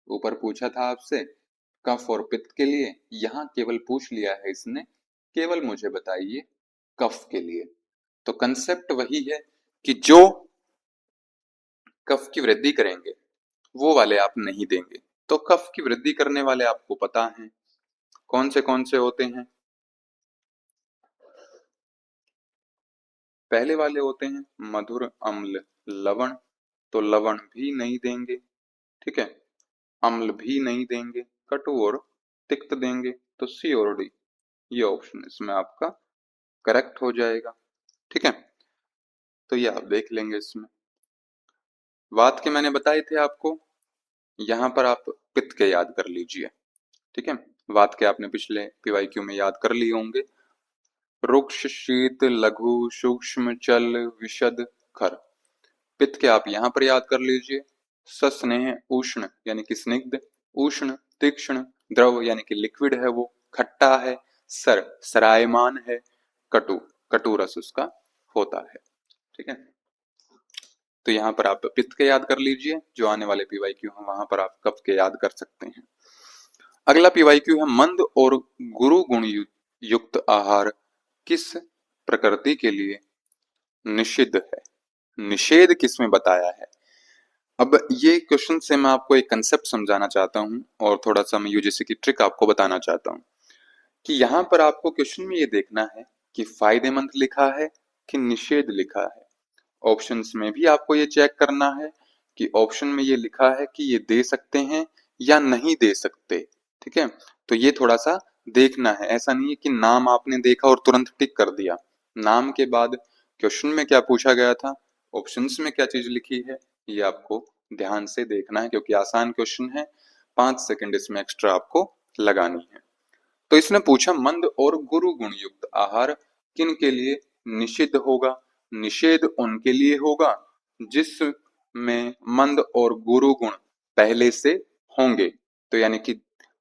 A: ऊपर पूछा था आपसे कफ और पित्त के लिए, यहाँ केवल पूछ लिया है इसने केवल मुझे बताइए कफ के लिए। तो कंसेप्ट वही है कि जो कफ की वृद्धि करेंगे वो वाले आप नहीं देंगे। तो कफ की वृद्धि करने वाले आपको पता है कौन से होते हैं? पहले वाले होते हैं मधुर, अम्ल, लवण, तो लवण भी नहीं देंगे। ठीक है, अम्ल भी नहीं देंगे, कटु और तिक्त देंगे, तो सी और डी ये ऑप्शन इसमें आपका करेक्ट हो जाएगा। ठीक है, तो ये आप देख लेंगे इसमें। वात के मैंने बताए थे आपको, यहाँ पर आप पित्त के याद कर लीजिए। ठीक है, वात के आपने पिछले पीवाईक्यू में याद कर लिए होंगे, रुक्ष, शीत, लघु, सूक्ष्म, चल, विशद, खर। पित्त के आप यहाँ पर याद कर लीजिए, सस्नेह, उष्ण यानी कि स्निग्ध, उष्ण, तीक्ष्ण, द्रव यानी कि लिक्विड है वो, खट्टा है, सर सरायमान है, कटु कटु रस उसका होता है। ठीक है, तो यहाँ पर आप पित्त के याद कर लीजिए, जो आने वाले पीवाईक्यू हैं वहां पर आप कफ के याद कर सकते हैं। अगला पीवाईक्यू है, मंद और गुरु गुण युक्त आहार किस प्रकृति के लिए निषिद्ध है? निषेध किसमें बताया है? अब ये क्वेश्चन से मैं आपको एक कंसेप्ट समझाना चाहता हूँ और थोड़ा सा मैं यूजीसी की ट्रिक आपको बताना चाहता हूँ, कि यहाँ पर आपको क्वेश्चन में ये देखना है कि फायदेमंद लिखा है कि निषेध लिखा है। ऑप्शंस में भी आपको ये चेक करना है कि ऑप्शन में ये लिखा है कि ये दे सकते हैं या नहीं दे सकते। ठीक है, तो ये थोड़ा सा देखना है, ऐसा नहीं है कि नाम आपने देखा और तुरंत टिक कर दिया। नाम के बाद क्वेश्चन में क्या पूछा गया था, ऑप्शंस में क्या चीज लिखी है, ये आपको ध्यान से देखना है, क्योंकि आसान क्वेश्चन है, 5 सेकंड इसमें एक्स्ट्रा आपको लगानी है। तो इसने पूछा मंद और गुरु गुण युक्त आहार किन के लिए निषिद्ध होगा? निषेध उनके लिए होगा जिसमें मंद और गुरु गुण पहले से होंगे। तो यानी कि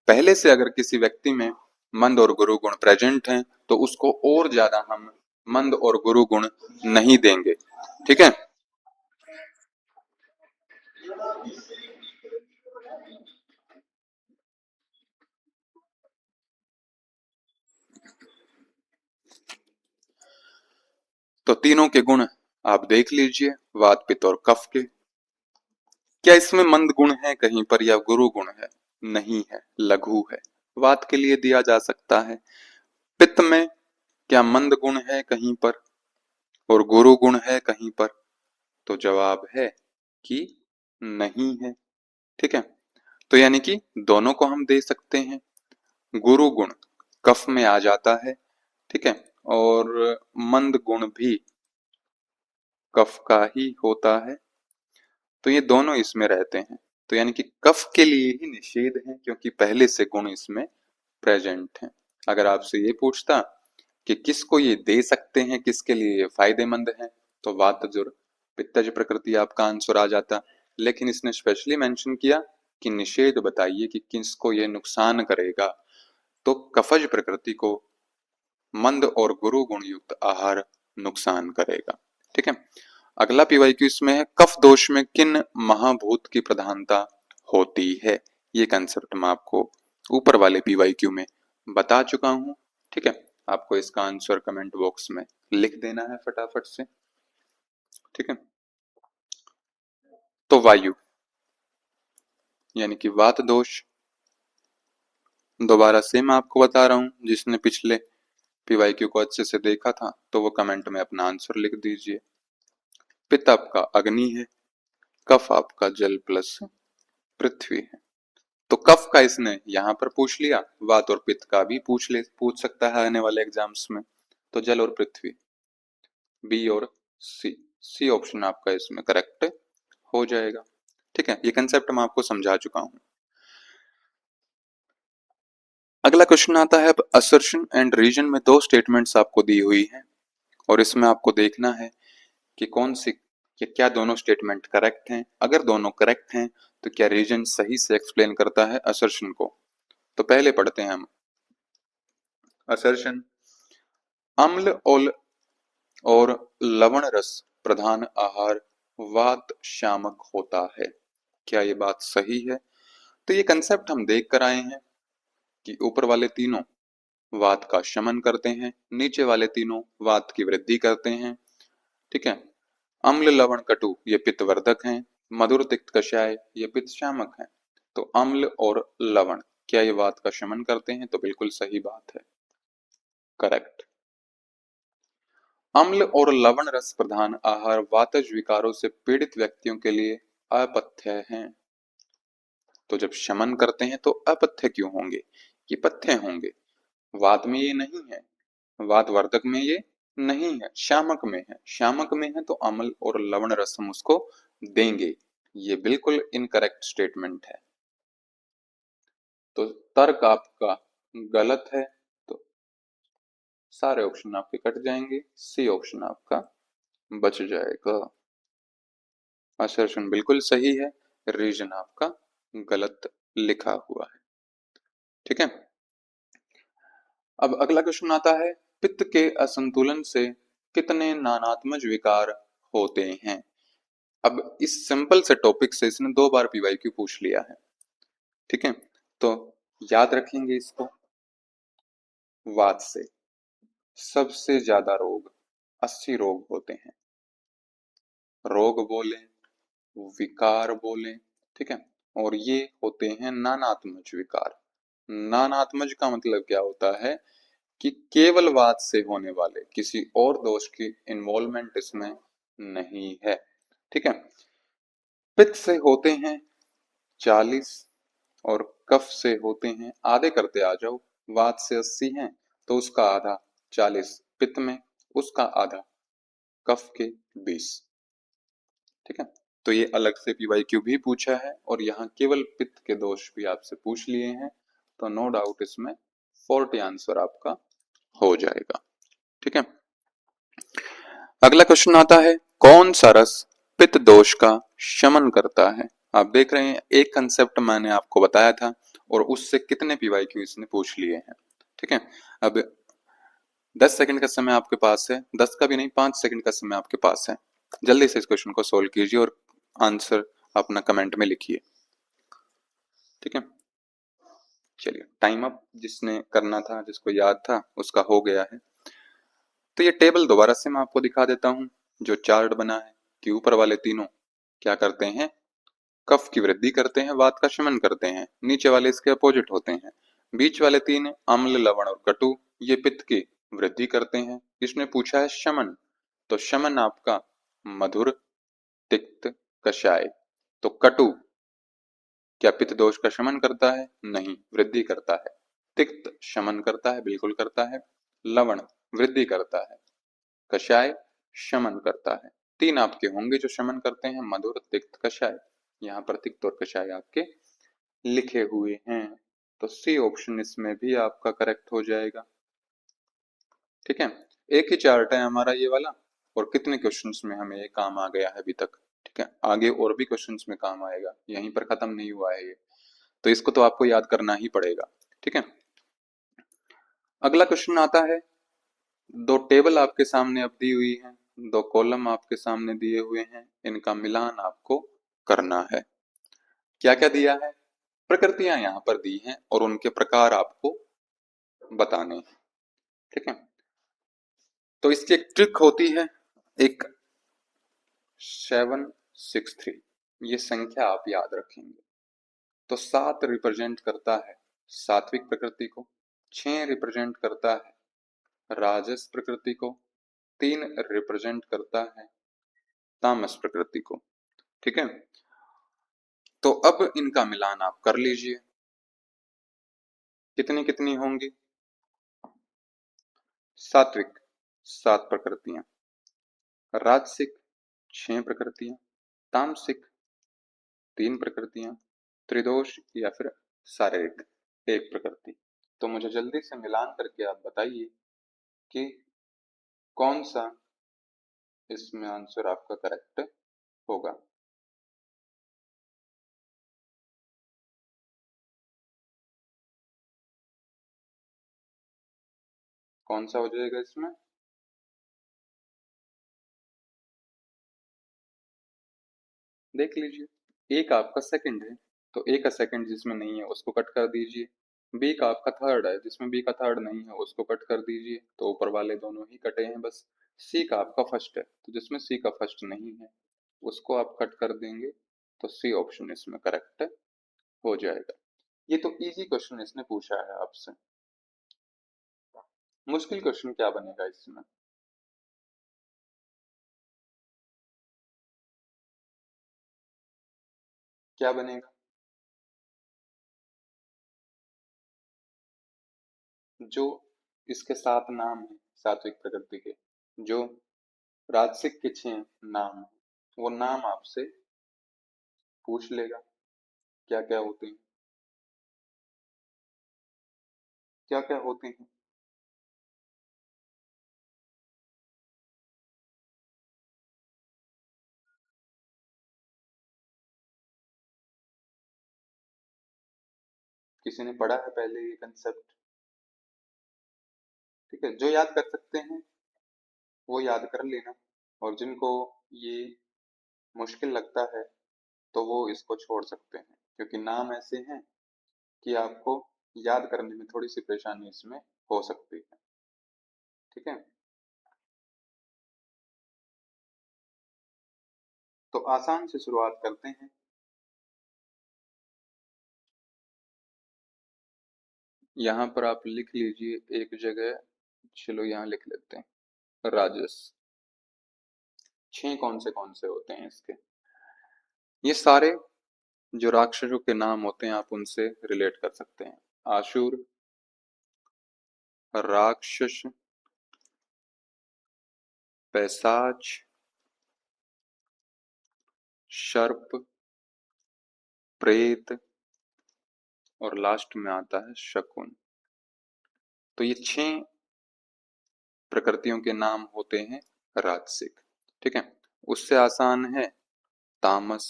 A: पहले से अगर किसी व्यक्ति में मंद और गुरु गुण प्रेजेंट हैं तो उसको और ज्यादा हम मंद और गुरु गुण नहीं देंगे। ठीक है। तो तीनों के गुण आप देख लीजिए, वात पित्त और कफ के। क्या इसमें मंद गुण है कहीं पर या गुरु गुण है? नहीं है, लघु है। वात के लिए दिया जा सकता है। पित्त में क्या मंद गुण है कहीं पर और गुरु गुण है कहीं पर? तो जवाब है कि नहीं है। ठीक है। तो यानी कि दोनों को हम दे सकते हैं। गुरु गुण कफ में आ जाता है, ठीक है, और मंद गुण भी कफ का ही होता है। तो ये दोनों इसमें रहते हैं। तो यानी कि कफ के लिए ही निषेध है क्योंकि पहले से गुण इसमें प्रेजेंट है। अगर आपसे ये पूछता कि किसको ये दे सकते हैं, किसके लिए ये फायदेमंद है, तो वातजुर पित्तज प्रकृति आपका आंसर आ जाता। लेकिन इसने स्पेशली मेंशन किया कि निषेध बताइए कि किसको ये नुकसान करेगा, तो कफज प्रकृति को मंद और गुरु गुण युक्त आहार नुकसान करेगा। ठीक है। अगला पीवाईक्यू इसमें है, कफ दोष में किन महाभूत की प्रधानता होती है? ये कंसेप्ट मैं आपको ऊपर वाले पीवाईक्यू में बता चुका हूं। ठीक है। आपको इसका आंसर कमेंट बॉक्स में लिख देना है फटाफट से। ठीक है। तो वायु यानी कि वात दोष, दोबारा से मैं आपको बता रहा हूं, जिसने पिछले पीवाईक्यू को अच्छे से देखा था तो वो कमेंट में अपना आंसर लिख दीजिए। पित्त आपका अग्नि है, कफ आपका जल प्लस पृथ्वी है। तो कफ का इसने यहां पर पूछ लिया, वात और पित्त का भी पूछ सकता है आने वाले एग्जाम्स में। तो जल और पृथ्वी, बी और सी, सी ऑप्शन आपका इसमें करेक्ट हो जाएगा। ठीक है। ये कंसेप्ट मैं आपको समझा चुका हूं। अगला क्वेश्चन आता है, अब असर्शन एंड रीजन में दो स्टेटमेंट्स आपको दी हुई है और इसमें आपको देखना है कि कौन सी, कि क्या दोनों स्टेटमेंट करेक्ट हैं। अगर दोनों करेक्ट हैं तो क्या रीजन सही से एक्सप्लेन करता है असर्शन को। तो पहले पढ़ते हैं हम असर्शन। अम्ल और लवण रस प्रधान आहार वात शामक होता है। क्या ये बात सही है? तो ये कंसेप्ट हम देख कर आए हैं कि ऊपर वाले तीनों वात का शमन करते हैं, नीचे वाले तीनों वात की वृद्धि करते हैं। ठीक है। अम्ल लवण कटु ये पित्तवर्धक हैं, मधुर तिक्त कषाय ये पित्त शामक हैं। तो अम्ल और लवण क्या ये वात का शमन करते हैं? तो बिल्कुल सही बात है, करेक्ट। अम्ल और लवण रस प्रधान आहार वातज विकारों से पीड़ित व्यक्तियों के लिए अपथ्य हैं। तो जब शमन करते हैं तो अपथ्य क्यों होंगे? ये पथ्य होंगे। वात में ये नहीं है, वात वर्धक में ये नहीं है, शामक में है। शामक में है तो अम्ल और लवण रस हम उसको देंगे। ये बिल्कुल इनकरेक्ट स्टेटमेंट है। तो तर्क आपका गलत है। तो सारे ऑप्शन आपके कट जाएंगे, सी ऑप्शन आपका बच जाएगा। असर्शन बिल्कुल सही है, रीजन आपका गलत लिखा हुआ है। ठीक है। अब अगला क्वेश्चन आता है, पित्त के असंतुलन से कितने नानात्मज विकार होते हैं? अब इस सिंपल से टॉपिक से इसने 2 बार पीवाईक्यू पूछ लिया है। ठीक है। तो याद रखेंगे इसको। वात से सबसे ज्यादा रोग 80 रोग होते हैं। रोग बोले, विकार बोले, ठीक है, और ये होते हैं नानात्मज विकार। नानात्मज का मतलब क्या होता है कि केवल वात से होने वाले, किसी और दोष की इन्वॉल्वमेंट इसमें नहीं है। ठीक है। पित्त से होते हैं 40 और कफ से होते हैं, आधे करते आ जाओ, वात से 80 हैं तो उसका आधा 40 पित्त में, उसका आधा कफ के 20। ठीक है। तो ये अलग से पीवाईक्यू भी पूछा है और यहाँ केवल पित्त के दोष भी आपसे पूछ लिए हैं। तो नो डाउट इसमें 40 आंसर आपका हो जाएगा। ठीक है। अगला क्वेश्चन आता है, कौन सा रस पित्त दोष का शमन करता है? आप देख रहे हैं एक कंसेप्ट मैंने आपको बताया था और उससे कितने पीवाईक्यू इसने पूछ लिए हैं। ठीक है। अब 10 सेकंड का समय आपके पास है, 10 का भी नहीं, 5 सेकंड का समय आपके पास है। जल्दी से इस क्वेश्चन को सोल्व कीजिए और आंसर अपना कमेंट में लिखिए। ठीक है, चलिए टाइम अप। जिसने करना था, जिसको याद था, उसका हो गया है। तो ये टेबल दोबारा से मैं आपको दिखा देता हूँ। जो चार्ट बना है कि ऊपर वाले तीनों क्या करते हैं, कफ की वृद्धि करते हैं, वात का शमन करते हैं। नीचे वाले इसके अपोजिट होते हैं। बीच वाले तीन अम्ल, लवण और कटु, ये पित्त की वृद्धि करते हैं। इसने पूछा है शमन, तो शमन आपका मधुर, तिक्त, कषाय। तो कटु क्या पित्त दोष का शमन करता है? नहीं, वृद्धि करता है। तिक्त शमन करता है, बिल्कुल करता है। लवण वृद्धि करता है। कषाय शमन करता है। तीन आपके होंगे जो शमन करते हैं, मधुर, तिक्त, कषाय। यहाँ पर तिक्त और कषाय आपके लिखे हुए हैं, तो सी ऑप्शन इसमें भी आपका करेक्ट हो जाएगा। ठीक है, एक ही चार्ट है हमारा ये वाला, और कितने क्वेश्चंस में हमें ये काम आ गया है अभी तक। ठीक है, आगे और भी क्वेश्चंस में काम आएगा, यहीं पर खत्म नहीं हुआ है ये, तो इसको तो आपको याद करना ही पड़ेगा। ठीक है, अगला क्वेश्चन आता है। दो टेबल आपके सामने अब दी हुई है, दो कॉलम आपके सामने दिए हुए हैं, इनका मिलान आपको करना है। क्या क्या दिया है? प्रकृतियां यहाँ पर दी हैं और उनके प्रकार आपको बताने हैं। ठीक है, तो इसकी एक ट्रिक होती है, एक 763, ये संख्या आप याद रखेंगे। तो 7 रिप्रेजेंट करता है सात्विक प्रकृति को, 6 रिप्रेजेंट करता है राजस प्रकृति को, 3 रिप्रेजेंट करता है तामस प्रकृति को। ठीक है, तो अब इनका मिलान आप कर लीजिए। कितनी कितनी होंगी? सात्विक 7 प्रकृतियां, राजसिक 6 प्रकृतियां, तामसिक 3 प्रकृतियां, त्रिदोष या फिर शारीरिक 1 प्रकृति। तो मुझे जल्दी से मिलान करके आप बताइए कि कौन सा इसमें आंसर आपका करेक्ट होगा। कौन सा हो जाएगा इसमें? देख लीजिए, एक आपका सेकंड है, तो ए का सेकंड जिसमें नहीं है उसको कट कर दीजिए। बी का आपका थर्ड है, जिसमें बी का थर्ड नहीं है उसको कट कर दीजिए, तो ऊपर वाले दोनों ही कटे हैं बस। सी का आपका फर्स्ट है, तो जिसमें सी का फर्स्ट नहीं है उसको आप कट कर देंगे, तो सी ऑप्शन इसमें करेक्ट हो जाएगा। ये तो इजी क्वेश्चन इसने पूछा है आपसे, मुश्किल क्वेश्चन क्या बनेगा इसमें? क्या बनेगा? जो इसके 7 नाम है सात्विक प्रकृति के, जो राजसिक के 6 नाम है, वो नाम आपसे पूछ लेगा क्या क्या होते हैं, क्या क्या होते हैं। किसी ने पढ़ा है पहले ये कंसेप्ट? ठीक है, जो याद कर सकते हैं वो याद कर लेना, और जिनको ये मुश्किल लगता है तो वो इसको छोड़ सकते हैं, क्योंकि नाम ऐसे हैं कि आपको याद करने में थोड़ी सी परेशानी इसमें हो सकती है। ठीक है, तो आसान से शुरुआत करते हैं। यहाँ पर आप लिख लीजिए एक जगह, चलो यहाँ लिख लेते हैं राजस। 6 कौन से होते हैं इसके? ये सारे जो राक्षसों के नाम होते हैं आप उनसे रिलेट कर सकते हैं। आशुर, राक्षस, पैशाच, सर्प, प्रेत, और लास्ट में आता है शकुन। तो ये 6 प्रकृतियों के नाम होते हैं राजसिक। ठीक है, उससे आसान है तामस।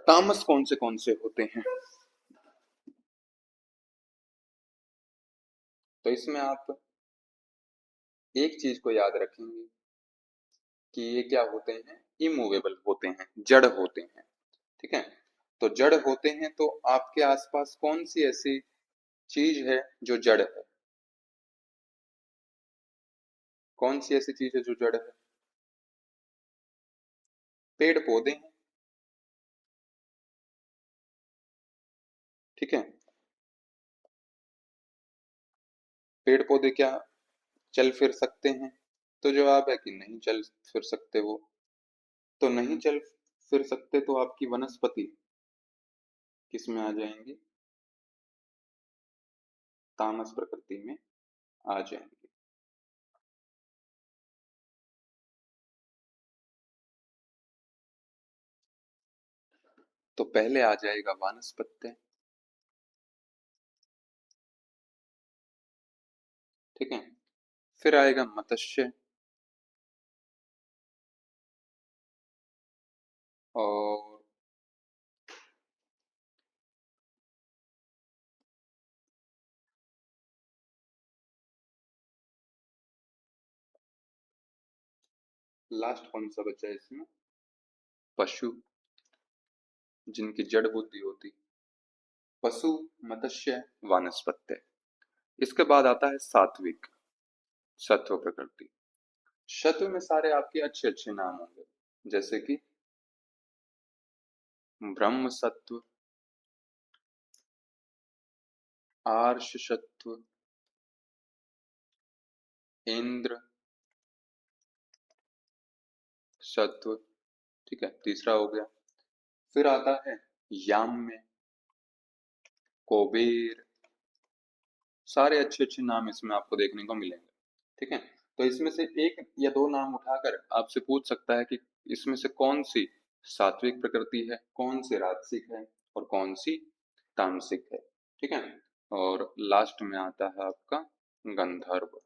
A: तामस कौन से होते हैं? तो इसमें आप एक चीज को याद रखेंगे कि ये क्या होते हैं, इमूवेबल होते हैं, जड़ होते हैं। ठीक है, तो जड़ होते हैं तो आपके आसपास कौन सी ऐसी चीज है जो जड़ है? कौन सी ऐसी चीज है जो जड़ है? पेड़ पौधे हैं। ठीक है, पेड़ पौधे क्या चल फिर सकते हैं? तो जवाब है कि नहीं चल फिर सकते वो। तो नहीं चल फिर सकते तो आपकी वनस्पति किस में आ जाएंगी? तामस प्रकृति में आ जाएंगी। तो पहले आ जाएगा वानस्पत्य। ठीक है, फिर आएगा मत्स्य, और लास्ट कौन सा बचा है इसमें? पशु, जिनकी जड़ बुद्धि होती। पशु, मत्स्य, वानस्पत्य। इसके बाद आता है सात्विक, सत्व प्रकृति। सत्व में सारे आपके अच्छे अच्छे नाम होंगे, जैसे कि ब्रह्म सत्व, आर्ष सत्व, इंद्र सत्व। ठीक है, तीसरा हो गया। फिर आता है याम में कुबेर। सारे अच्छे अच्छे नाम इसमें आपको देखने को मिलेंगे। ठीक है, तो इसमें से एक या दो नाम उठाकर आपसे पूछ सकता है कि इसमें से कौन सी सात्विक प्रकृति है, कौन सी राजसिक है, और कौन सी तामसिक है। ठीक है, और लास्ट में आता है आपका गंधर्व।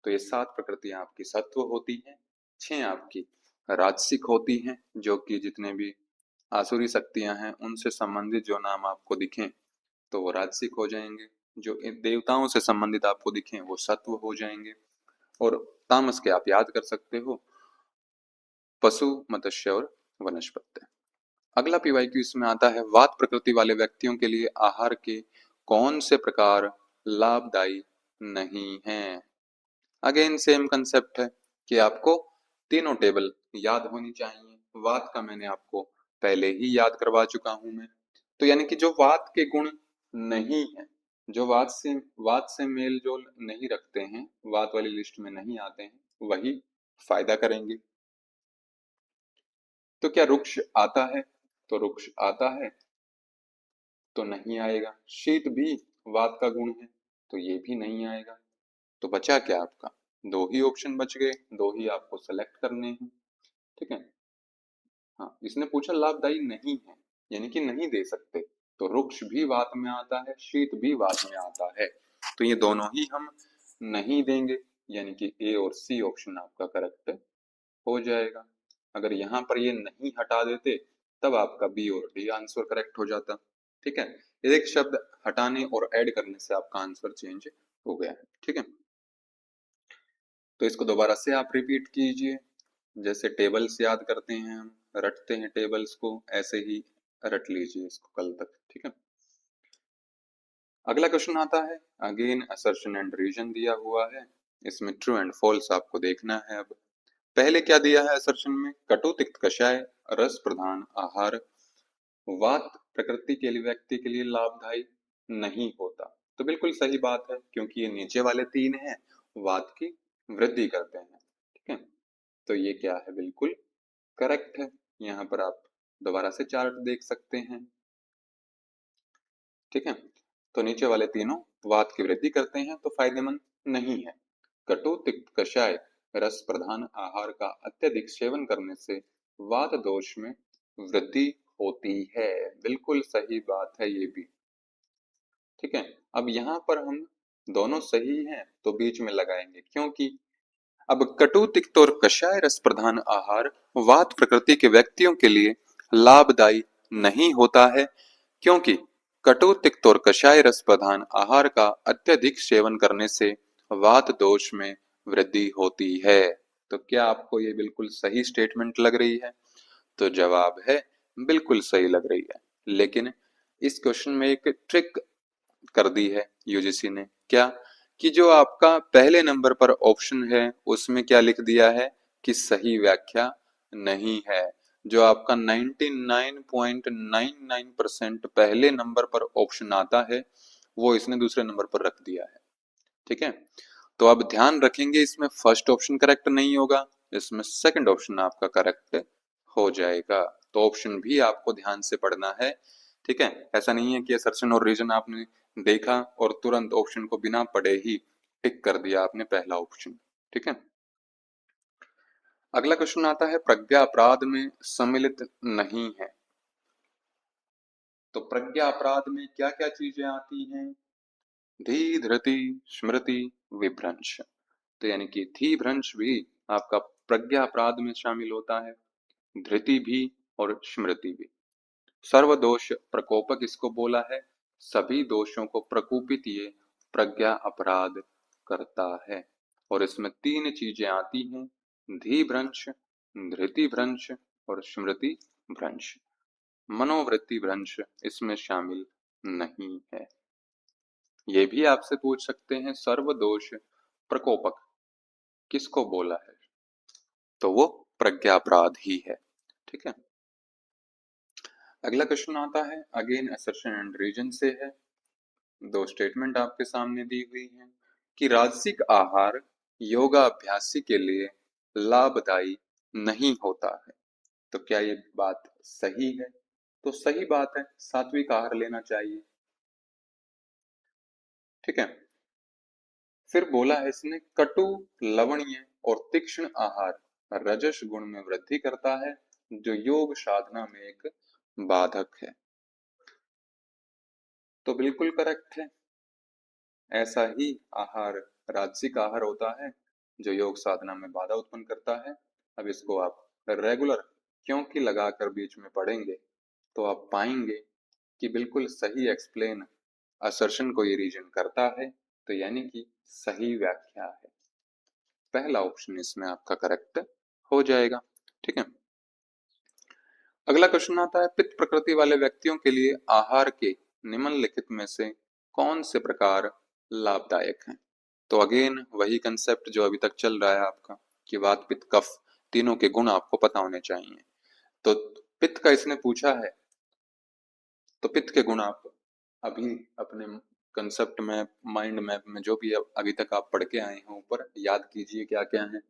A: तो ये सात प्रकृतियां आपकी सत्व होती हैं, छह आपकी राजसिक होती हैं, जो कि जितने भी आसुरी शक्तियां हैं उनसे संबंधित जो नाम आपको दिखें तो वो राजसिक हो जाएंगे। जो इन देवताओं से संबंधित आपको दिखें वो सत्व हो जाएंगे। और तामस के आप याद कर सकते हो, पशु, मत्स्य और वनस्पति। अगला पीवाईक्यू इसमें आता है, वात प्रकृति वाले व्यक्तियों के लिए आहार के कौन से प्रकार लाभदायी नहीं हैं? अगेन सेम कंसेप्ट है कि आपको तीनों टेबल याद होनी चाहिए। वात का मैंने आपको पहले ही याद करवा चुका हूं मैं। तो यानी कि जो वात के गुण नहीं है, जो वात से मेल जोल नहीं रखते हैं, वात वाली लिस्ट में नहीं आते हैं, वही फायदा करेंगे। तो क्या रुक्ष आता है? तो रुक्ष आता है तो नहीं आएगा। शीत भी वात का गुण है, तो ये भी नहीं आएगा। तो बचा क्या आपका? दो ही ऑप्शन बच गए, दो ही आपको सेलेक्ट करने हैं। ठीक है, हाँ, इसने पूछा लाभदायी नहीं है, यानी कि नहीं दे सकते। तो रुक्ष भी वात में आता है, शीत भी वात में आता है, तो ये दोनों ही हम नहीं देंगे, यानी कि ए और सी ऑप्शन आपका करेक्ट हो जाएगा। अगर यहाँ पर ये नहीं हटा देते तब आपका बी और डी आंसर करेक्ट हो जाता। ठीक है, एक शब्द हटाने और ऐड करने से आपका आंसर चेंज हो गया है। ठीक है, तो इसको दोबारा से आप रिपीट कीजिए। जैसे टेबल्स याद करते हैं हम, रटते हैं टेबल्स को, ऐसे ही रट लीजिए इसको कल तक। ठीक है, अगला क्वेश्चन आता है, अगेन असर्शन एंड रीजन दिया हुआ है। इसमें ट्रू एंड फॉल्स आपको देखना है। अब पहले क्या दिया है असर्शन में? कटु तिक्त कषाय रस प्रधान आहार वात प्रकृति के लिए व्यक्ति के लिए लाभदायी नहीं होता। तो बिल्कुल सही बात है, क्योंकि ये नीचे वाले तीन हैं, वात की वृद्धि करते हैं। ठीक है, तो ये क्या है, बिल्कुल करेक्ट है। यहाँ पर आप दोबारा से चार्ट देख सकते हैं। ठीक है, तो नीचे वाले तीनों वात की वृद्धि करते हैं, तो फायदेमंद नहीं है। कटु तिक्त कषाय रस प्रधान आहार का अत्यधिक सेवन करने से वात दोष में वृद्धि होती है। बिल्कुल सही बात है ये भी। ठीक है, अब यहाँ पर हम दोनों सही हैं तो बीच में लगाएंगे, क्योंकि अब कटु तिक्त और कषाय रस प्रधान आहार वात प्रकृति के व्यक्तियों के लिए लाभदायी नहीं होता है, क्योंकि कटु तिक्त और कषाय रस प्रधान आहार का अत्यधिक सेवन करने से वात दोष में वृद्धि होती है। तो क्या आपको ये बिल्कुल सही स्टेटमेंट लग रही है? तो जवाब है बिल्कुल सही लग रही है। लेकिन इस क्वेश्चन में एक ट्रिक कर दी है यूजीसी ने। क्या? कि जो आपका पहले नंबर पर ऑप्शन है उसमें क्या लिख दिया है कि सही व्याख्या नहीं है। जो आपका 99.99% पहले नंबर पर ऑप्शन आता है वो इसने दूसरे नंबर पर रख दिया है। ठीक है, तो अब ध्यान रखेंगे इसमें फर्स्ट ऑप्शन करेक्ट नहीं होगा, इसमें सेकंड ऑप्शन आपका करेक्ट हो जाएगा। तो ऑप्शन भी आपको ध्यान से पढ़ना है। ठीक है, ऐसा नहीं है कि असर्शन और रीजन आपने देखा और तुरंत ऑप्शन को बिना पढ़े ही टिक कर दिया आपने पहला ऑप्शन। ठीक है, अगला क्वेश्चन आता है प्रज्ञा अपराध में सम्मिलित नहीं है। तो प्रज्ञा अपराध में क्या क्या चीजें आती हैं? धी, धृति, स्मृति, विभ्रंश। तो यानी कि धी भ्रंश भी आपका प्रज्ञा अपराध में शामिल होता है, धृति भी और स्मृति भी। सर्वदोष प्रकोपक इसको बोला है, सभी दोषों को प्रकोपित ये प्रज्ञा अपराध करता है। और इसमें तीन चीजें आती हैं, धी भ्रंश, धृति भ्रंश और स्मृति भ्रंश। मनोवृत्ति भ्रंश इसमें शामिल नहीं है। ये भी आपसे पूछ सकते हैं सर्वदोष प्रकोपक किसको बोला है? तो वो प्रज्ञा अपराध ही है। ठीक है, अगला क्वेश्चन आता है अगेन असर्शन एंड रीजन से है। दो स्टेटमेंट आपके सामने दी हुई है कि राजसिक आहार योगाभ्यासी के लिए लाभदायी नहीं होता है। तो क्या ये बात सही है? तो सही बात है, सात्विक आहार लेना चाहिए। ठीक है, फिर बोला है इसने कटु, लवणीय और तीक्ष्ण आहार रजस गुण में वृद्धि करता है जो योग साधना में एक बाधक है। तो बिल्कुल करेक्ट है, ऐसा ही आहार राजसिक आहार होता है जो योग साधना में बाधा उत्पन्न करता है। अब इसको आप रेगुलर क्योंकि लगाकर बीच में पढ़ेंगे तो आप पाएंगे कि बिल्कुल सही एक्सप्लेन असर्शन को ये रीजन करता है। तो यानी कि सही व्याख्या है, पहला ऑप्शन इसमें आपका करेक्ट हो जाएगा। ठीक है, अगला क्वेश्चन आता है पित्त प्रकृति वाले व्यक्तियों के लिए आहार के निम्नलिखित में से कौन से प्रकार लाभदायक हैं? तो अगेन वही कंसेप्ट जो अभी तक चल रहा है आपका कि वात पित्त कफ तीनों के गुण आपको पता होने चाहिए। तो पित्त का इसने पूछा है, तो पित्त के गुण आप अभी अपने कंसेप्ट में माइंड मैप में जो भी अभी तक आप पढ़ के आए हैं ऊपर याद कीजिए क्या क्या है।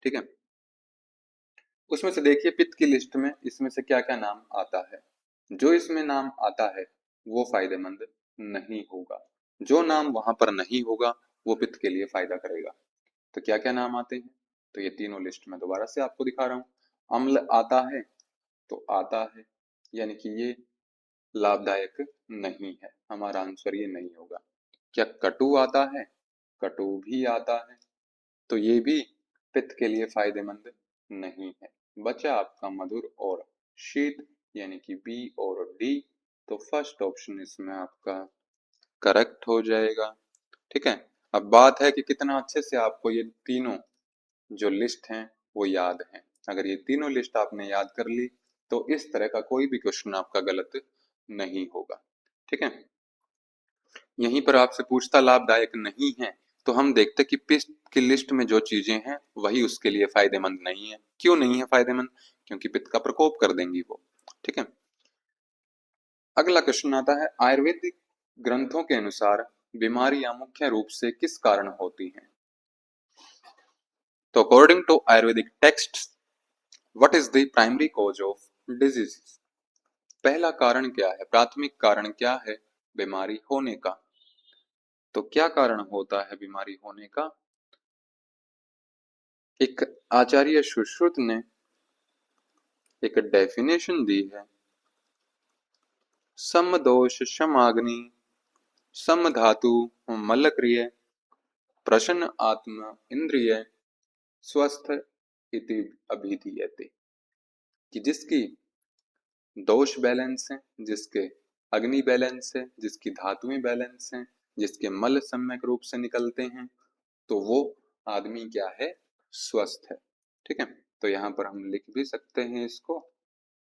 A: ठीक है, उसमें से देखिए पित्त की लिस्ट में इसमें से क्या क्या नाम आता है। जो इसमें नाम आता है वो फायदेमंद नहीं होगा, जो नाम वहां पर नहीं होगा वो पित्त के लिए फायदा करेगा। तो क्या क्या नाम आते हैं? तो ये तीनों लिस्ट में दोबारा से आपको दिखा रहा हूं। अम्ल आता है, तो आता है यानी कि ये लाभदायक नहीं है, हमारा आंसर ये नहीं होगा। क्या कटु आता है? कटु भी आता है, तो ये भी पित्त के लिए फायदेमंद नहीं है। बचा आपका मधुर और शीत यानी कि बी और डी। तो फर्स्ट ऑप्शन इसमें आपका करेक्ट हो जाएगा। ठीक है, अब बात है कि कितना अच्छे से आपको ये तीनों जो लिस्ट हैं वो याद हैं। अगर ये तीनों लिस्ट आपने याद कर ली तो इस तरह का कोई भी क्वेश्चन आपका गलत नहीं होगा। ठीक है, यहीं पर आपसे पूछता लाभदायक नहीं है तो हम देखते कि पिष्ट की लिस्ट में जो चीजें हैं वही उसके लिए फायदेमंद नहीं है। क्यों नहीं है फायदेमंद? क्योंकि पित्त का प्रकोप कर देंगी वो। ठीक है, अगला क्वेश्चन आता है आयुर्वेदिक ग्रंथों के अनुसार बीमारियां मुख्य रूप से किस कारण होती हैं? तो according to Ayurvedic text what is the primary cause of disease? पहला कारण क्या है, प्राथमिक कारण क्या है बीमारी होने का? तो क्या कारण होता है बीमारी होने का? एक आचार्य सुश्रुत ने एक डेफिनेशन दी है, सम दोष समाग्नि सम धातु मलक्रिय प्रसन्न आत्मा इंद्रिय स्वस्थ इति अभिधीयते। कि जिसकी दोष बैलेंस है, जिसके अग्नि बैलेंस है, जिसकी धातुएं बैलेंस हैं, जिसके मल सम्यक रूप से निकलते हैं, तो वो आदमी क्या है, स्वस्थ है। ठीक है, तो यहाँ पर हम लिख भी सकते हैं इसको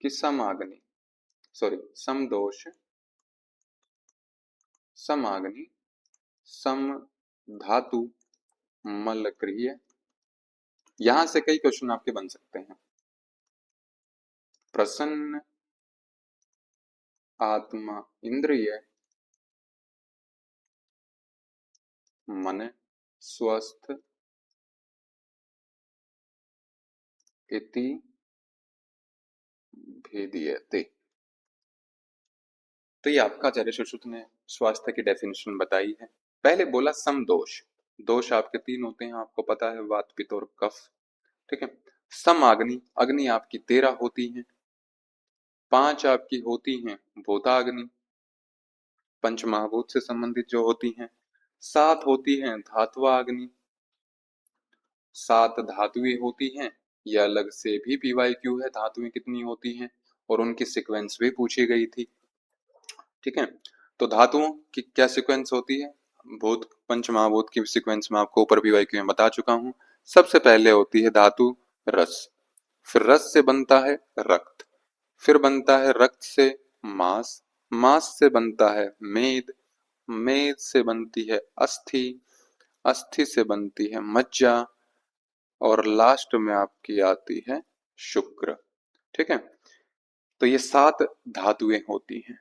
A: कि समाग्नि, सॉरी समदोष, समाग्नि, सम धातु, मलक्रिय। यहां से कई क्वेश्चन आपके बन सकते हैं। प्रसन्न आत्मा इंद्रिय, मन स्वस्थ इति भेदीयते। तो ये आपका आचार्य सुश्रुत ने स्वास्थ्य की डेफिनेशन बताई है। पहले बोला समदोष, दोष आपके तीन होते हैं, आपको पता है, वात पित्त और कफ। ठीक है, सम अग्नि, अग्नि आपकी 13 होती हैं, 5 आपकी होती हैं भूताग्नि, पंच महाभूत से संबंधित जो होती हैं, 7 होती हैं धात्वा अग्नि, 7 धातुएं होती हैं। यह अलग से भी पीवाईक्यू है, धातुएं कितनी होती हैं और उनकी सीक्वेंस भी पूछी गई थी। ठीक है, तो धातुओं की क्या सीक्वेंस होती है, भूत पंच महाभूत की सीक्वेंस में आपको ऊपर पीवाईक्यू में बता चुका हूं। सबसे पहले होती है धातु रस, फिर रस से बनता है रक्त, फिर बनता है रक्त से मांस, मांस से बनता है मेद, मेद से बनती है अस्थि, अस्थि से बनती है मज्जा, और लास्ट में आपकी आती है शुक्र। ठीक है, तो ये 7 धातुएं होती हैं।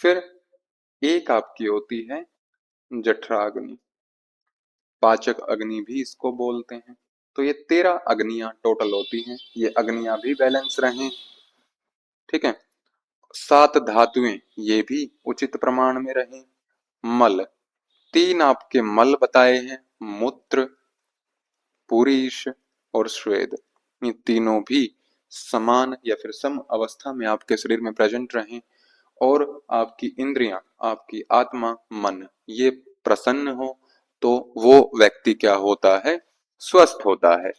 A: फिर एक आपकी होती है जठराग्नि, पाचक अग्नि भी इसको बोलते हैं। तो ये 13 अग्नियां टोटल होती हैं, ये अग्नियां भी बैलेंस रहें। ठीक है, 7 धातुएं ये भी उचित प्रमाण में रहें। मल, 3 आपके मल बताए हैं, मूत्र, पुरीश और श्वेद, ये तीनों भी समान या फिर सम अवस्था में आपके शरीर में प्रेजेंट रहें। और आपकी इंद्रियां, आपकी आत्मा, मन, ये प्रसन्न हो, तो वो व्यक्ति क्या होता है, स्वस्थ होता है।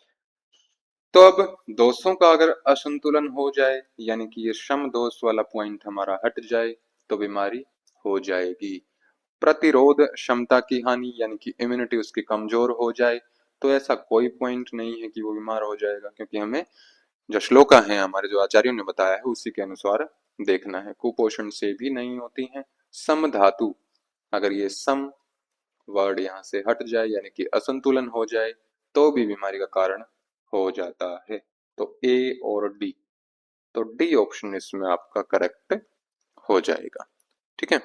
A: तो अब दोषों का अगर असंतुलन हो जाए, यानी कि ये सम दोष वाला पॉइंट हमारा हट जाए, तो बीमारी हो जाएगी। प्रतिरोध क्षमता की हानि, यानी कि इम्यूनिटी उसकी कमजोर हो जाए, तो ऐसा कोई पॉइंट नहीं है कि वो बीमार हो जाएगा, क्योंकि हमें जो श्लोका है हमारे जो आचार्यों ने बताया है उसी के अनुसार देखना है। कुपोषण से भी नहीं होती है। सम धातु, अगर ये सम वर्ड यहाँ से हट जाए, यानी कि असंतुलन हो जाए, तो भी बीमारी का कारण हो जाता है। तो ए और डी, तो डी ऑप्शन इसमें आपका करेक्ट हो जाएगा। ठीक है,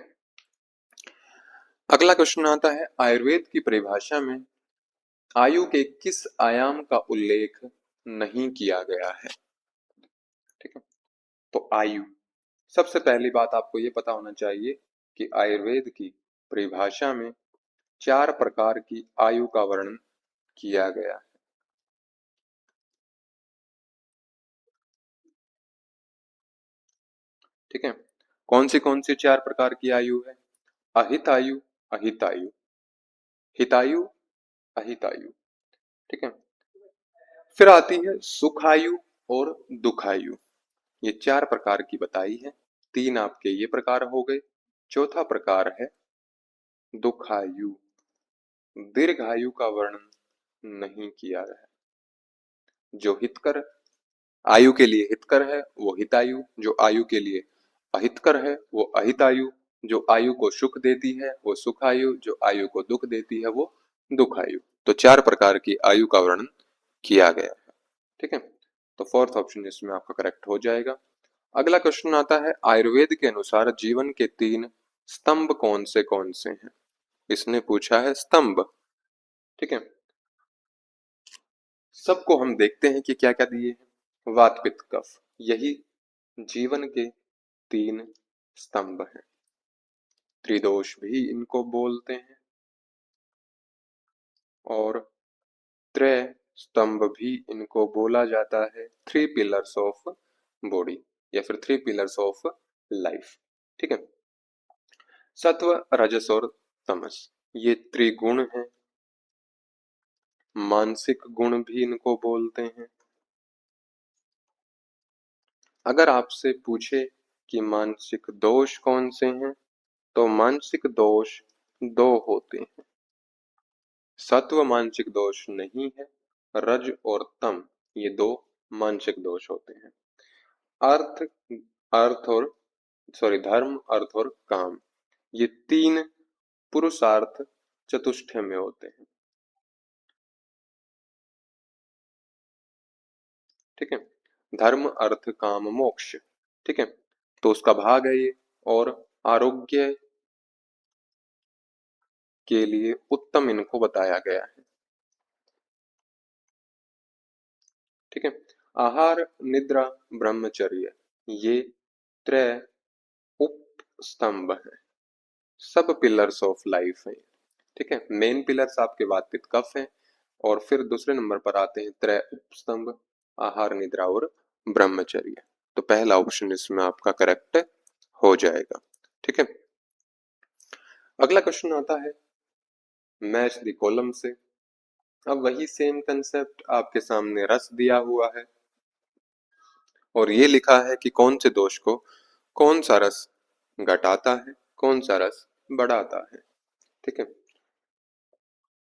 A: अगला क्वेश्चन आता है, आयुर्वेद की परिभाषा में आयु के किस आयाम का उल्लेख नहीं किया गया है। ठीक है, तो आयु, सबसे पहली बात आपको ये पता होना चाहिए कि आयुर्वेद की परिभाषा में 4 प्रकार की आयु का वर्णन किया गया है। ठीक है, कौन सी 4 प्रकार की आयु है, अहितायु, अहितायु, हितायु, अहितायु। ठीक है, फिर आती है सुखायु और दुखायु, ये 4 प्रकार की बताई है। 3 आपके ये प्रकार हो गए, चौथा प्रकार है दुखायु, दीर्घायु का वर्णन नहीं किया है। जो हितकर, आयु के लिए हितकर है वो हितायु, जो आयु के लिए अहितकर है वो अहितायु, जो आयु को सुख देती है वो सुखायु, जो आयु को दुख देती है वो दुखायु। तो 4 प्रकार की आयु का वर्णन किया गया है। ठीक है, तो फोर्थ ऑप्शन इसमें आपका करेक्ट हो जाएगा। अगला क्वेश्चन आता है, आयुर्वेद के अनुसार जीवन के 3 स्तंभ कौन से हैं। इसने पूछा है स्तंभ। ठीक है, सबको हम देखते हैं कि क्या क्या दिए हैं, वात पित्त कफ, यही जीवन के 3 स्तंभ हैं। त्रिदोष भी इनको बोलते हैं, और त्रय स्तंभ भी इनको बोला जाता है, 3 पिलर्स ऑफ बॉडी या फिर 3 पिलर्स ऑफ लाइफ। ठीक है, सत्व, रजस और तमस, ये त्रिगुण हैं। मानसिक गुण भी इनको बोलते हैं। अगर आपसे पूछे
B: कि मानसिक दोष कौन से हैं, तो मानसिक दोष दो होते हैं। सत्व मानसिक दोष नहीं है, रज और तम ये दो मानसिक दोष होते हैं। अर्थ अर्थ और धर्म, अर्थ और काम ये तीन पुरुषार्थ चतुष्टय में होते हैं। ठीक है, धर्म अर्थ काम मोक्ष। ठीक है, तो उसका भाग है ये। और आरोग्य के लिए उत्तम इनको बताया गया है। ठीक है, आहार निद्रा ब्रह्मचर्य ये त्रय उप स्तंभ है, सब पिलर्स ऑफ लाइफ है। ठीक है, मेन पिलर्स आपके वात पित्त कफ है, और फिर दूसरे नंबर पर आते हैं त्रय उपस्तंभ, आहार निद्रा और ब्रह्मचर्य। तो पहला ऑप्शन इसमें आपका करेक्ट हो जाएगा। ठीक है, अगला क्वेश्चन आता है मैच द कॉलम से। अब वही सेम कंसेप्ट आपके सामने रस दिया हुआ है और ये लिखा है कि कौन से दोष को कौन सा रस घटाता है, कौन सा रस बढ़ाता है। ठीक है,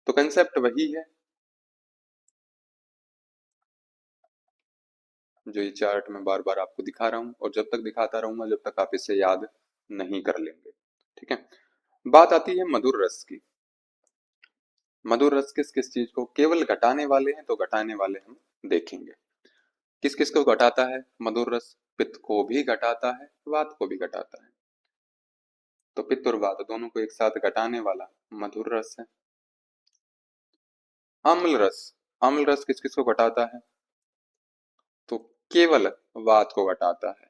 B: तो कंसेप्ट वही है जो ये चार्ट में बार बार आपको दिखा रहा हूं, और जब तक दिखाता रहूंगा जब तक आप इसे याद नहीं कर लेंगे। ठीक है, बात आती है मधुर रस की। मधुर रस किस किस चीज को केवल घटाने वाले हैं, तो घटाने वाले हम देखेंगे। किस किस को घटाता है मधुर रस? पित्त को भी घटाता है, वात को भी घटाता है। तो पित्त और वात दोनों को एक साथ घटाने वाला मधुर रस है। अम्ल रस, अम्ल रस किस किस को घटाता है? तो केवल वात को घटाता है।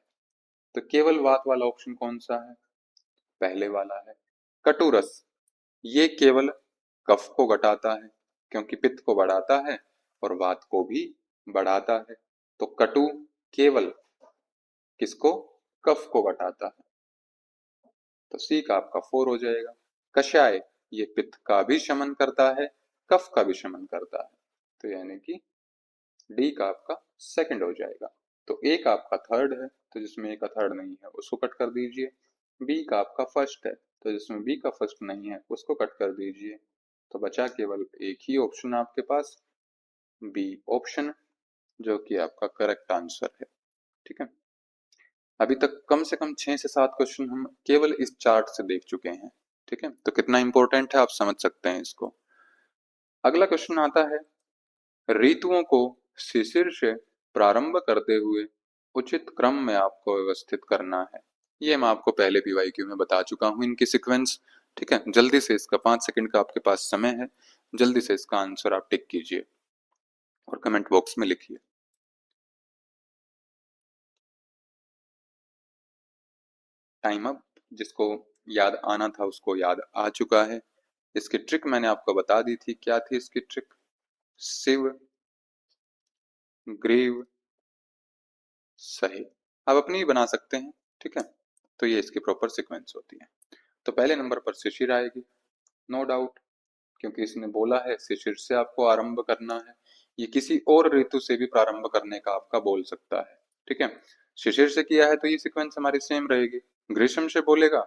B: तो केवल वात वाला ऑप्शन कौन सा है? पहले वाला है। कटु रस, ये केवल कफ को घटाता है, क्योंकि पित्त को बढ़ाता है और वात को भी बढ़ाता है। तो कटु केवल किसको? कफ को घटाता है। तो सी का आपका 4 हो जाएगा। कषाय, ये पित्त का भी शमन करता है, कफ का भी शमन करता है। तो यानी कि डी का आपका सेकंड हो जाएगा। तो ए का आपका थर्ड है, तो जिसमें ए का थर्ड नहीं है उसको कट कर दीजिए। बी का आपका फर्स्ट है, तो जिसमें बी का फर्स्ट नहीं है उसको कट कर दीजिए। तो बचा केवल एक ही ऑप्शन आपके पास, बी ऑप्शन, जो कि आपका करेक्ट आंसर है। ठीक है, अभी तक कम से कम 6 से 7 क्वेश्चन हम केवल इस चार्ट से देख चुके हैं। ठीक है, तो कितना इंपॉर्टेंट है आप समझ सकते हैं इसको। अगला क्वेश्चन आता है, ऋतुओं को शिशिर से प्रारंभ करते हुए उचित क्रम में आपको व्यवस्थित करना है। ये मैं आपको पहले पीवाईक्यू में बता चुका हूं इनकी सीक्वेंस। ठीक है, जल्दी से इसका 5 सेकंड का आपके पास समय है, जल्दी से इसका आंसर आप टिक कीजिए और कमेंट बॉक्स में लिखिए। Time up. जिसको याद आना था उसको याद आ चुका है। इसकी ट्रिक मैंने आपको बता दी थी, क्या थी इसकी ट्रिक? शिव, ग्रीव, सही। आप अपनी ही बना सकते हैं। ठीक है, तो ये इसकी प्रॉपर सीक्वेंस होती है। तो पहले नंबर पर शिशिर आएगी, नो डाउट, क्योंकि इसने बोला है शिशिर से आपको आरंभ करना है। ये किसी और ऋतु से भी प्रारंभ करने का आपका बोल सकता है। ठीक है, शिशिर से किया है तो ये सीक्वेंस हमारी सेम रहेगी। ग्रीष्म से बोलेगा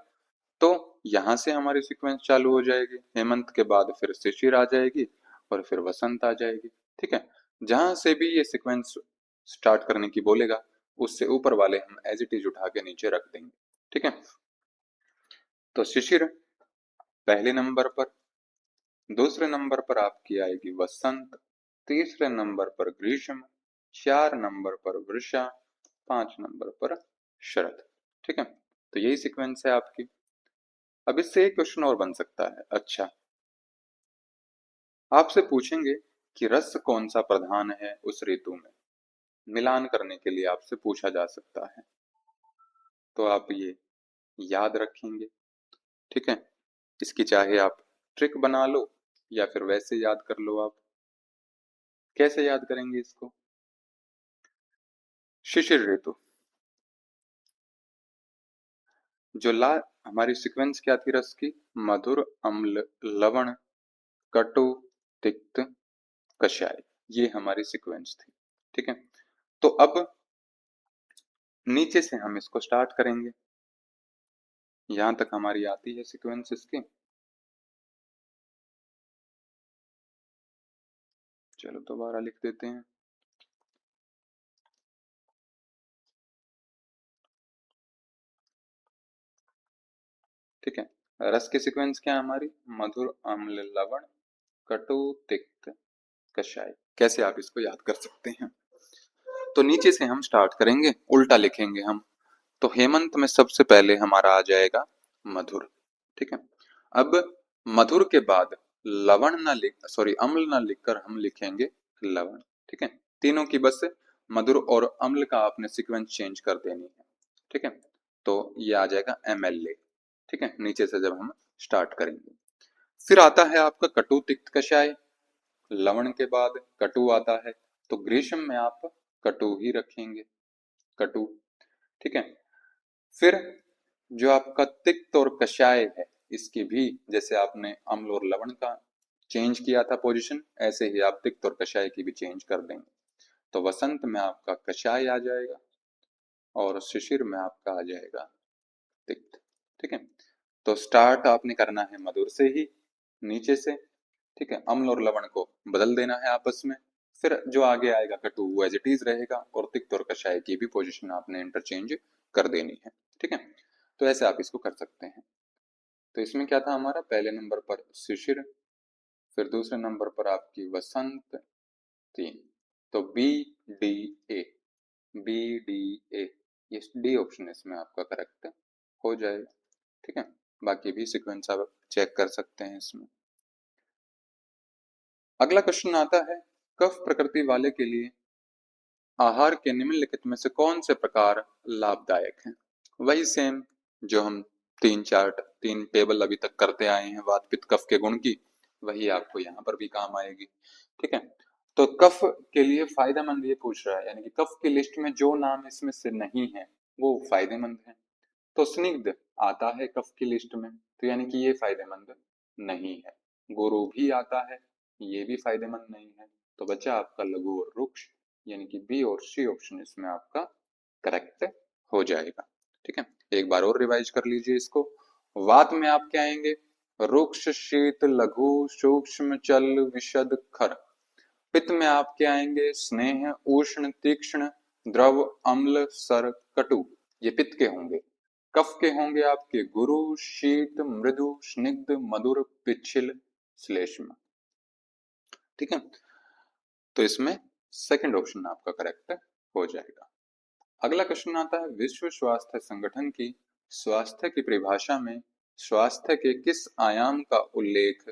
B: तो यहाँ से हमारी सीक्वेंस चालू हो जाएगी, हेमंत के बाद फिर शिशिर आ जाएगी और फिर वसंत आ जाएगी। ठीक है, जहां से भी ये सीक्वेंस स्टार्ट करने की बोलेगा उससे ऊपर वाले हम एज इट इज उठा के नीचे रख देंगे। ठीक है, तो शिशिर पहले नंबर पर, दूसरे नंबर पर आपकी आएगी वसंत, तीसरे नंबर पर ग्रीष्म, 4 नंबर पर वृषा, 5 नंबर पर शरद। ठीक है, तो यही सीक्वेंस है आपकी। अब इससे एक क्वेश्चन और बन सकता है। अच्छा, आपसे पूछेंगे कि रस कौन सा प्रधान है उस ऋतु में, मिलान करने के लिए आपसे पूछा जा सकता है। तो आप ये याद रखेंगे। ठीक है, इसकी चाहे आप ट्रिक बना लो या फिर वैसे याद कर लो। आप कैसे याद करेंगे इसको? शिशिर ऋतु, जो ला हमारी सीक्वेंस क्या थी रस की? मधुर, अम्ल, लवण, कटु, तिक्त, कषाय, ये हमारी सीक्वेंस थी। ठीक है, तो अब नीचे से हम इसको स्टार्ट करेंगे। यहां तक हमारी आती है सीक्वेंस इसकी। चलो दोबारा लिख देते हैं। ठीक है, रस की सीक्वेंस क्या है हमारी? मधुर, अम्ल, लवण, कटु, तिक्त, कषाय। कैसे आप इसको याद कर सकते हैं? तो नीचे से हम स्टार्ट करेंगे, उल्टा लिखेंगे हम। तो हेमंत में सबसे पहले हमारा आ जाएगा मधुर। ठीक है, अब मधुर के बाद लवण ना लिख, सॉरी, अम्ल ना लिखकर हम लिखेंगे लवण। ठीक है, तीनों की बस मधुर और अम्ल का आपने सीक्वेंस चेंज कर देनी है। ठीक है, तो ये आ जाएगा MLA। ठीक है, नीचे से जब हम स्टार्ट करेंगे, फिर आता है आपका कटु तिक्त कषाय। लवण के बाद कटु आता है, तो ग्रीष्म में आप कटु ही रखेंगे, कटु। ठीक है, फिर जो आपका तिक्त और कषाय है, इसकी भी जैसे आपने अम्ल और लवण का चेंज किया था पोजीशन, ऐसे ही आप तिक्त और कषाय की भी चेंज कर देंगे। तो वसंत में आपका कषाय आ जाएगा और शिशिर में आपका आ जाएगा तिक्त। ठीक है, तो स्टार्ट आपने करना है मधुर से ही, नीचे से। ठीक है, अम्ल और लवण को बदल देना है आपस में। फिर जो आगे आएगा कटु वो एज इट इज रहेगा, और तिक्त और कषाय की भी पोजीशन आपने इंटरचेंज कर देनी है। ठीक है, तो ऐसे आप इसको कर सकते हैं। तो इसमें क्या था हमारा? पहले नंबर पर शिशिर, फिर दूसरे नंबर पर आपकी वसंत, तीन। तो BDA, BDA, ये डी ऑप्शन इसमें आपका करेक्ट हो जाएगा। ठीक है, बाकी भी सीक्वेंस आप चेक कर सकते हैं इसमें। अगला क्वेश्चन आता है, कफ प्रकृति वाले के लिए आहार के निम्नलिखित में से कौन से प्रकार लाभदायक हैं? वही सेम जो हम तीन टेबल अभी तक करते आए हैं वात पित्त कफ के गुण की, वही आपको यहाँ पर भी काम आएगी। ठीक है, तो कफ के लिए फायदेमंद ये पूछ रहा है, यानी कि कफ की लिस्ट में जो नाम इसमें से नहीं है वो फायदेमंद है। तो स्निग्ध आता है कफ की लिस्ट में, तो यानी कि ये फायदेमंद नहीं है। गुरु भी आता है, ये भी फायदेमंद नहीं है। तो बचा आपका लघु और रुक्ष, यानी कि बी और सी ऑप्शन इसमें आपका करेक्ट हो जाएगा। ठीक है, एक बार और रिवाइज कर लीजिए इसको। वात में आप क्या आएंगे? रुक्ष, शीत, लघु, सूक्ष्म, चल, विशद, खर। पित्त में आप क्या आएंगे? स्नेह, उष्ण, तीक्ष्ण, द्रव, अम्ल, सर, कटु। ये पित्त के होंगे। कफ के होंगे आपके गुरु, शीत, मृदु, स्निग्ध, मधुर, पिच्छिल, श्लेष्म। ठीक है, तो इसमें सेकंड ऑप्शन आपका करेक्ट हो जाएगा। अगला क्वेश्चन आता है, विश्व स्वास्थ्य संगठन की स्वास्थ्य की परिभाषा में स्वास्थ्य के किस आयाम का उल्लेख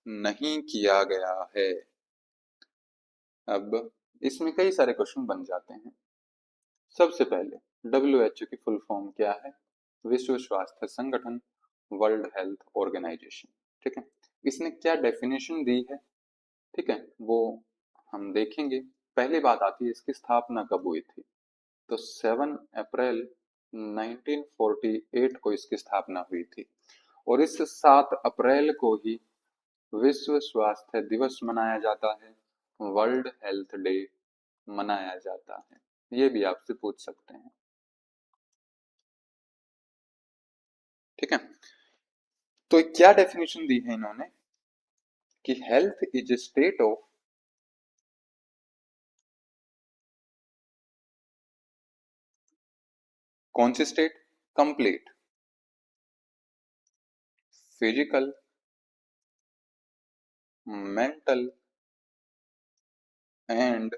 B: नहीं किया गया है? अब इसमें कई सारे क्वेश्चन बन जाते हैं। सबसे पहले, WHO की फुल फॉर्म क्या है? विश्व स्वास्थ्य संगठन, वर्ल्ड हेल्थ ऑर्गेनाइजेशन। ठीक है, इसने क्या डेफिनेशन दी है? ठीक है, वो हम देखेंगे। पहली बात आती है इसकी स्थापना कब हुई थी। तो 7 अप्रैल 1948 को इसकी स्थापना हुई थी, और इस 7 अप्रैल को ही विश्व स्वास्थ्य दिवस मनाया जाता है, वर्ल्ड हेल्थ डे मनाया जाता है। ये भी आपसे पूछ सकते हैं। ठीक है, तो क्या डेफिनेशन दी है इन्होंने कि health is a state of, कौन सी state? Complete physical, mental and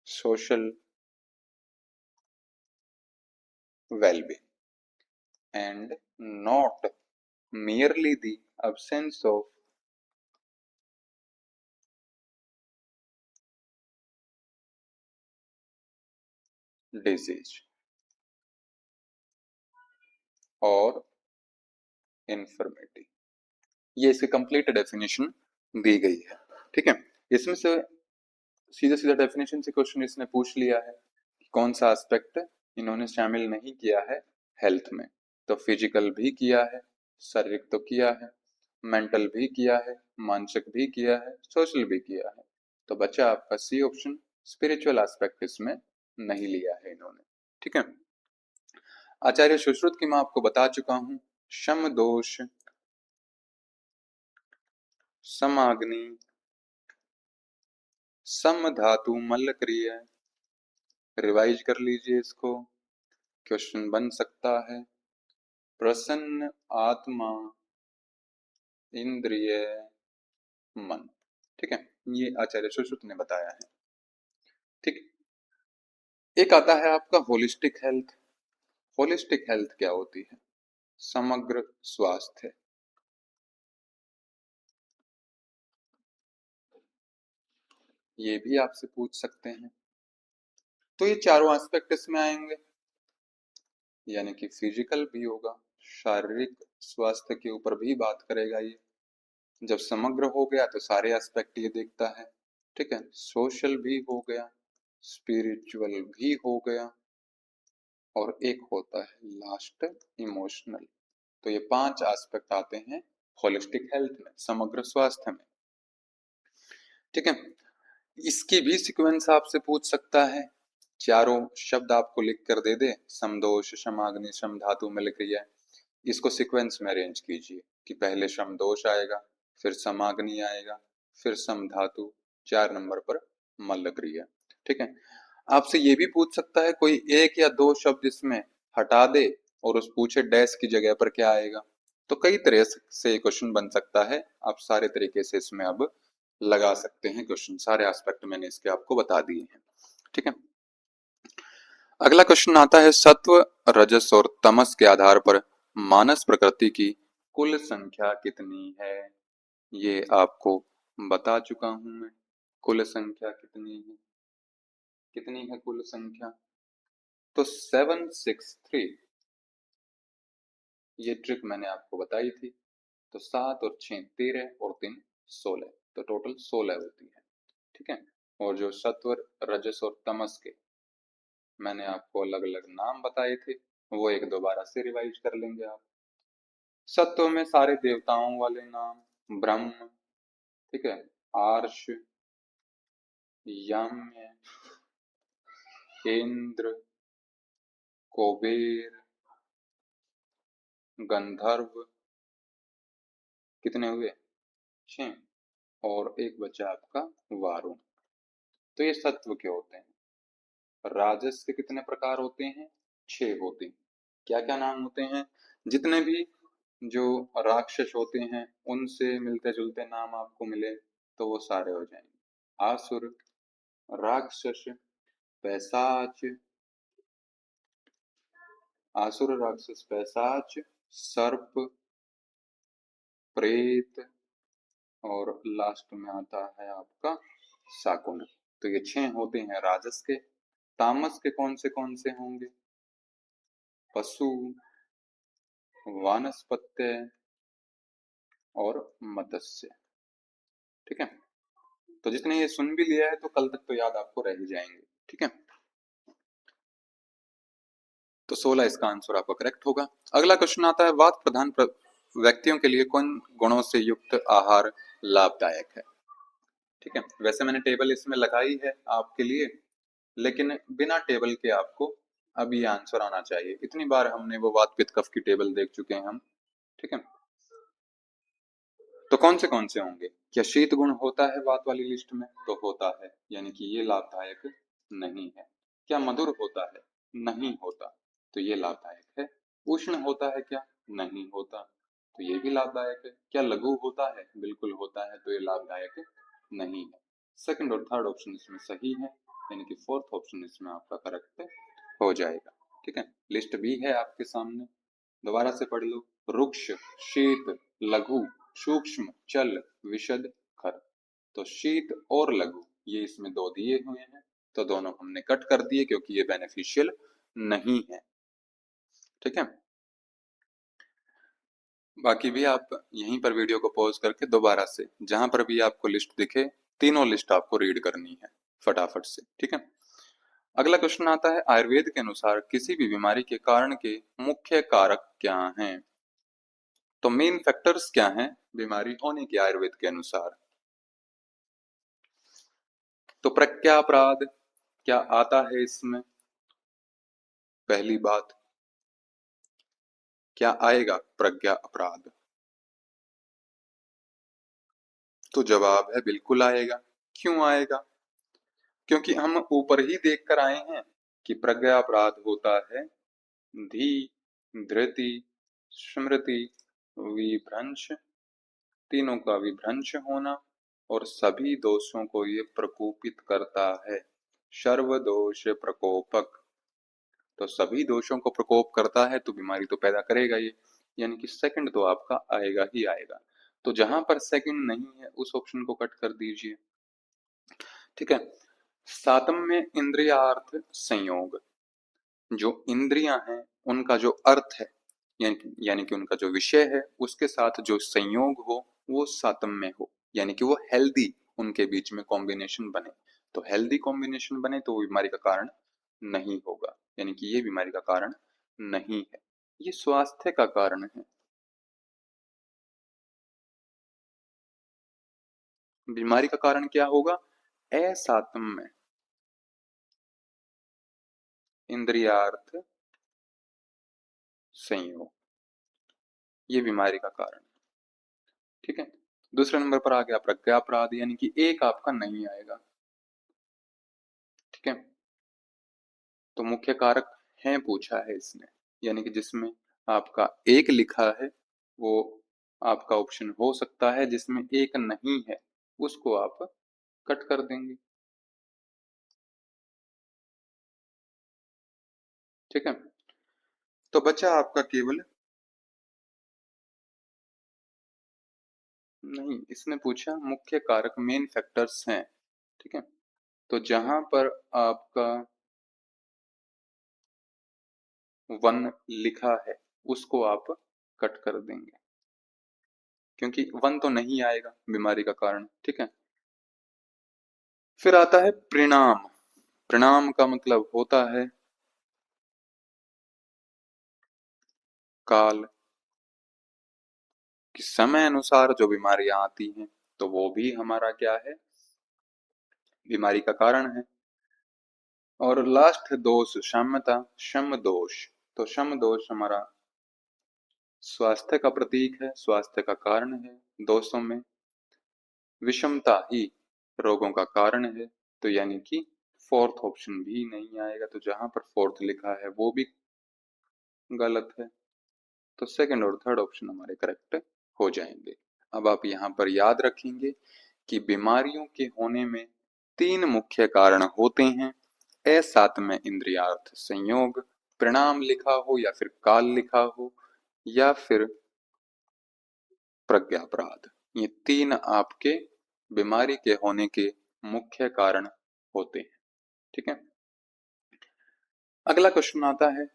B: social well-being, and not merely the absence of disease और infirmity। ये इसकी कंप्लीट डेफिनेशन दी गई है। ठीक है, इसमें से सीधा सीधा डेफिनेशन से क्वेश्चन इसने पूछ लिया है कि कौन सा एस्पेक्ट इन्होंने शामिल नहीं किया है हेल्थ में। तो फिजिकल भी किया है, शारीरिक तो किया है, मेंटल भी किया है, मानसिक भी किया है, सोशल भी किया है। तो बचा आपका सी ऑप्शन, स्पिरिचुअल एस्पेक्ट इसमें नहीं लिया है इन्होंने। ठीक है। आचार्य सुश्रुत की मैं आपको बता चुका हूं, शम दोष, समाग्नि, सम धातु मल्ल क्रिया। रिवाइज कर लीजिए इसको, क्वेश्चन बन सकता है। प्रसन्न आत्मा इंद्रिय मन। ठीक है, ये आचार्य सुश्रुत ने बताया है। ठीक। एक आता है आपका होलिस्टिक हेल्थ। होलिस्टिक हेल्थ क्या होती है? समग्र स्वास्थ्य। ये भी आपसे पूछ सकते हैं। तो ये चारों एस्पेक्ट इसमें आएंगे, यानी कि फिजिकल भी होगा, शारीरिक स्वास्थ्य के ऊपर भी बात करेगा ये। जब समग्र हो गया तो सारे एस्पेक्ट ये देखता है। ठीक है, सोशल भी हो गया, स्पिरिचुअल भी हो गया, और एक होता है लास्ट इमोशनल। तो ये 5 एस्पेक्ट आते हैं होलिस्टिक हेल्थ में, समग्र स्वास्थ्य में। ठीक है, इसकी भी सीक्वेंस आपसे पूछ सकता है। चारों शब्द आपको लिख कर दे दे, समदोष, समाग्नि, सम धातु मिल क्रिया। इसको सीक्वेंस में अरेंज कीजिए कि पहले सम दोष आएगा, फिर समाग्नि आएगा, फिर सम धातु, 4 नंबर पर मल्ल क्रिया। ठीक है, आपसे ये भी पूछ सकता है कोई एक या दो शब्द इसमें हटा दे और उस पूछे डैश की जगह पर क्या आएगा। तो कई तरह से क्वेश्चन बन सकता है, आप सारे तरीके से इसमें अब लगा सकते हैं क्वेश्चन। सारे एस्पेक्ट मैंने इसके आपको बता दिए हैं। ठीक है, अगला क्वेश्चन आता है, सत्व, रजस और तमस के आधार पर मानस प्रकृति की कुल संख्या कितनी है? ये आपको बता चुका हूं मैं। कुल संख्या कितनी है कुल संख्या? तो 763। ये ट्रिक मैंने आपको बताई थी। तो 7 और 6 13 और 3 16, तो टोटल 16 होती है। ठीक है, और जो सत्व, रजस और तमस के मैंने आपको अलग अलग नाम बताए थे, वो एक दोबारा से रिवाइज कर लेंगे आप। सत्व में सारे देवताओं वाले नाम, ब्रह्म, ठीक है, आर्ष, यम्य, इंद्र, कुबेर, गंधर्व। कितने हुए? 6। और एक बचा आपका वारुण। तो ये सत्व के होते हैं। राजस के कितने प्रकार होते हैं? 6 होते हैं। क्या क्या नाम होते हैं? जितने भी जो राक्षस होते हैं उनसे मिलते जुलते नाम आपको मिले तो वो सारे हो जाएंगे। आसुर, राक्षस, पैशाच, आसुर, राक्षस, पैशाच, सर्प, प्रेत, और लास्ट में आता है आपका शाकुन। तो ये 6 होते हैं राजस के। तामस के कौन से होंगे? पशु, वानस्पत्य और मत्स्य। ठीक है, तो जितने ये सुन भी लिया है तो कल तक तो याद आपको रह ही जाएंगे। ठीक है, तो 16 इसका आंसर आपका करेक्ट होगा। अगला क्वेश्चन आता है, वात प्रधान व्यक्तियों के लिए कौन गुणों से युक्त आहार लाभदायक है? ठीक है, वैसे मैंने टेबल इसमें लगाई है आपके लिए, लेकिन बिना टेबल के आपको अब ये आंसर आना चाहिए। इतनी बार हमने वो वात पित्त कफ की टेबल देख चुके हैं हम। ठीक है, तो कौन से होंगे? क्या शीत गुण होता है वात वाली लिस्ट में? तो होता है, यानी कि ये लाभदायक नहीं है। क्या मधुर होता है? नहीं होता, तो ये लाभदायक है। उष्ण होता है क्या? नहीं होता, तो ये भी लाभदायक है। क्या लघु होता है? बिल्कुल होता है, तो ये लाभदायक नहीं है। सेकंड और थर्ड ऑप्शन इसमें सही है, यानी कि फोर्थ ऑप्शन इसमें आपका करेक्ट हो जाएगा। ठीक है, लिस्ट भी है आपके सामने, दोबारा से पढ़ लो। रुक्ष, शीत, लघु, सूक्ष्म, चल, विशद, खर। तो शीत और लघु ये इसमें दो दिए हुए हैं, तो दोनों हमने कट कर दिए क्योंकि ये बेनिफिशियल नहीं है। ठीक है, बाकी भी आप यहीं पर वीडियो को पॉज करके दोबारा से जहां पर भी आपको लिस्ट दिखे, तीनों लिस्ट आपको रीड करनी है फटाफट से। ठीक है, अगला क्वेश्चन आता है, आयुर्वेद के अनुसार किसी भी बीमारी के कारण के मुख्य कारक क्या हैं? तो मेन फैक्टर्स क्या हैं बीमारी होने के आयुर्वेद के अनुसार? तो प्रज्ञापराध क्या आता है इसमें?
A: पहली बात, क्या आएगा प्रज्ञा अपराध? तो जवाब है बिल्कुल आएगा। क्यों आएगा? क्योंकि हम ऊपर ही देख कर आए हैं कि प्रज्ञा अपराध होता है धी, धृति, स्मृति, विभ्रंश, तीनों का विभ्रंश होना, और सभी दोषों को ये प्रकोपित करता है। सर्वदोष प्रकोपक। तो सभी दोषों को प्रकोप करता है तो बीमारी तो पैदा करेगा ये, यानी कि सेकंड तो आपका आएगा ही आएगा। तो जहां पर सेकंड नहीं है उस ऑप्शन को कट कर दीजिए। ठीक है। सातम में इंद्रियार्थ संयोग। जो इंद्रियां हैं उनका जो अर्थ है, यानी कि उनका जो विषय है उसके साथ जो संयोग हो वो सातम में हो, यानी कि वो हेल्दी उनके बीच में कॉम्बिनेशन बने। तो हेल्दी कॉम्बिनेशन बने तो वो बीमारी का कारण नहीं होगा, यानी कि ये बीमारी का कारण नहीं है, ये स्वास्थ्य का कारण है। बीमारी का कारण क्या होगा? असातम्य इंद्रियार्थ संयोग, ये बीमारी का कारण है। ठीक है। दूसरे नंबर पर आ गया प्रज्ञापराध, यानी कि एक आपका नहीं आएगा। ठीक है। तो मुख्य कारक है पूछा है इसने, यानी कि जिसमें आपका एक लिखा है वो आपका ऑप्शन हो सकता है, जिसमें एक नहीं है उसको आप कट कर देंगे। ठीक है। तो बचा आपका केवल, नहीं इसने पूछा मुख्य कारक मेन फैक्टर्स हैं। ठीक है। तो जहां पर आपका वन लिखा है उसको आप कट कर देंगे, क्योंकि वन तो नहीं आएगा बीमारी का कारण। ठीक है। फिर आता है परिणाम। परिणाम का मतलब होता है काल, कि समय अनुसार जो बीमारियां आती हैं तो वो भी हमारा क्या है, बीमारी का कारण है। और लास्ट दोष क्षमता, शम दोष। तो शम दोष हमारा स्वास्थ्य का प्रतीक है, स्वास्थ्य का कारण है। दोषों में विषमता ही रोगों का कारण है, तो यानी कि फोर्थ ऑप्शन भी नहीं आएगा। तो जहां पर फोर्थ लिखा है वो भी गलत है, तो सेकंड और थर्ड ऑप्शन हमारे करेक्ट हो जाएंगे। अब आप यहाँ पर याद रखेंगे कि बीमारियों के होने में तीन मुख्य कारण होते हैं। असातम्य इंद्रियार्थ संयोग, परिणाम लिखा हो या फिर काल लिखा हो, या फिर प्रज्ञापराध। ये तीन आपके बीमारी के होने के मुख्य कारण होते हैं। ठीक है। अगला क्वेश्चन आता है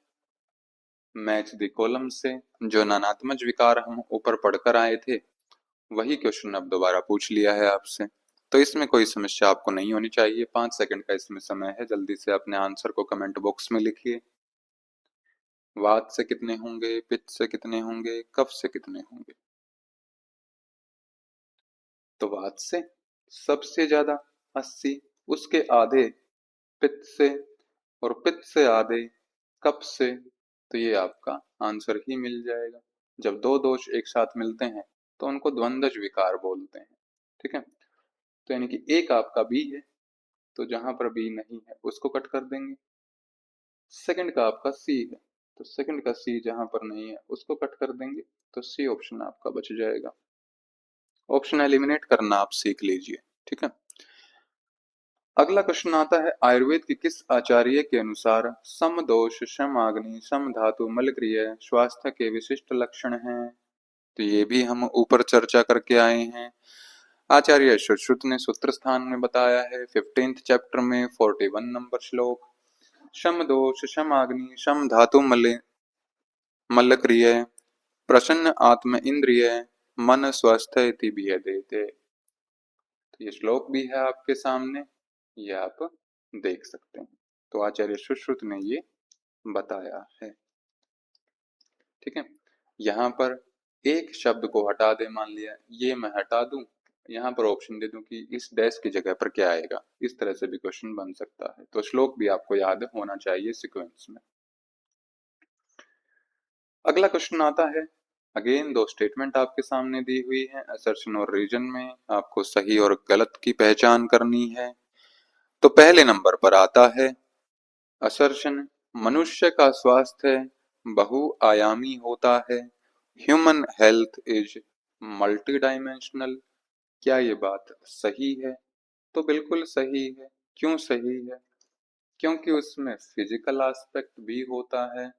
A: मैच द कॉलम से। जो नानात्मक विकार हम ऊपर पढ़कर आए थे वही क्वेश्चन अब दोबारा पूछ लिया है आपसे। तो इसमें कोई समस्या आपको नहीं होनी चाहिए। 5 सेकंड का इसमें समय है, जल्दी से अपने आंसर को कमेंट बॉक्स में लिखिए। वात से कितने होंगे, पित्त से कितने होंगे, कफ से कितने होंगे? तो वात से सबसे ज्यादा 80, उसके आधे पित्त से, और पित्त से आधे कफ से। तो ये आपका आंसर ही मिल जाएगा। जब दो दोष एक साथ मिलते हैं तो उनको द्वंद्वज विकार बोलते हैं। ठीक है। तो यानी कि एक आपका बी है, तो जहां पर बी नहीं है उसको कट कर देंगे। सेकंड का आपका सी है, तो सेकंड का सी जहां पर नहीं है उसको कट कर देंगे, तो सी ऑप्शन आपका बच जाएगा। ऑप्शन एलिमिनेट करना आप सीख लीजिए। ठीक है। अगला क्वेश्चन आता है आयुर्वेद के किस आचार्य के अनुसार सम दोष, सम अग्नि, सम धातु, मलक्रिय स्वास्थ्य के विशिष्ट लक्षण हैं? तो ये भी हम ऊपर चर्चा करके आए हैं। आचार्य सुश्रुत ने सूत्र स्थान में बताया है 15th चैप्टर में 41 नंबर श्लोक। शम दोष, शम अग्नि, शम धातु, मलक्रिय, प्रसन्न आत्म इंद्रिय, मन स्वस्थ इति भियते। तो ये श्लोक भी है आपके सामने, ये आप देख सकते हैं। तो आचार्य सुश्रुत ने ये बताया है। ठीक है। यहाँ पर एक शब्द को हटा दे, मान लिया ये मैं हटा दूं, यहाँ पर ऑप्शन दे दूं कि इस डैश की जगह पर क्या आएगा, इस तरह से भी क्वेश्चन बन सकता है। तो श्लोक भी आपको याद होना चाहिए सीक्वेंस में।
B: अगला क्वेश्चन आता है, अगेन दो स्टेटमेंट आपके सामने दी हुई है, असर्शन और रीजन में आपको सही और गलत की पहचान करनी है। तो पहले नंबर पर आता है असर्शन, मनुष्य का स्वास्थ्य बहुआयामी होता है। Human health is multi dimensional. क्या ये बात सही है? तो बिल्कुल सही है। क्यों सही है? क्योंकि उसमें फिजिकल एस्पेक्ट भी होता है,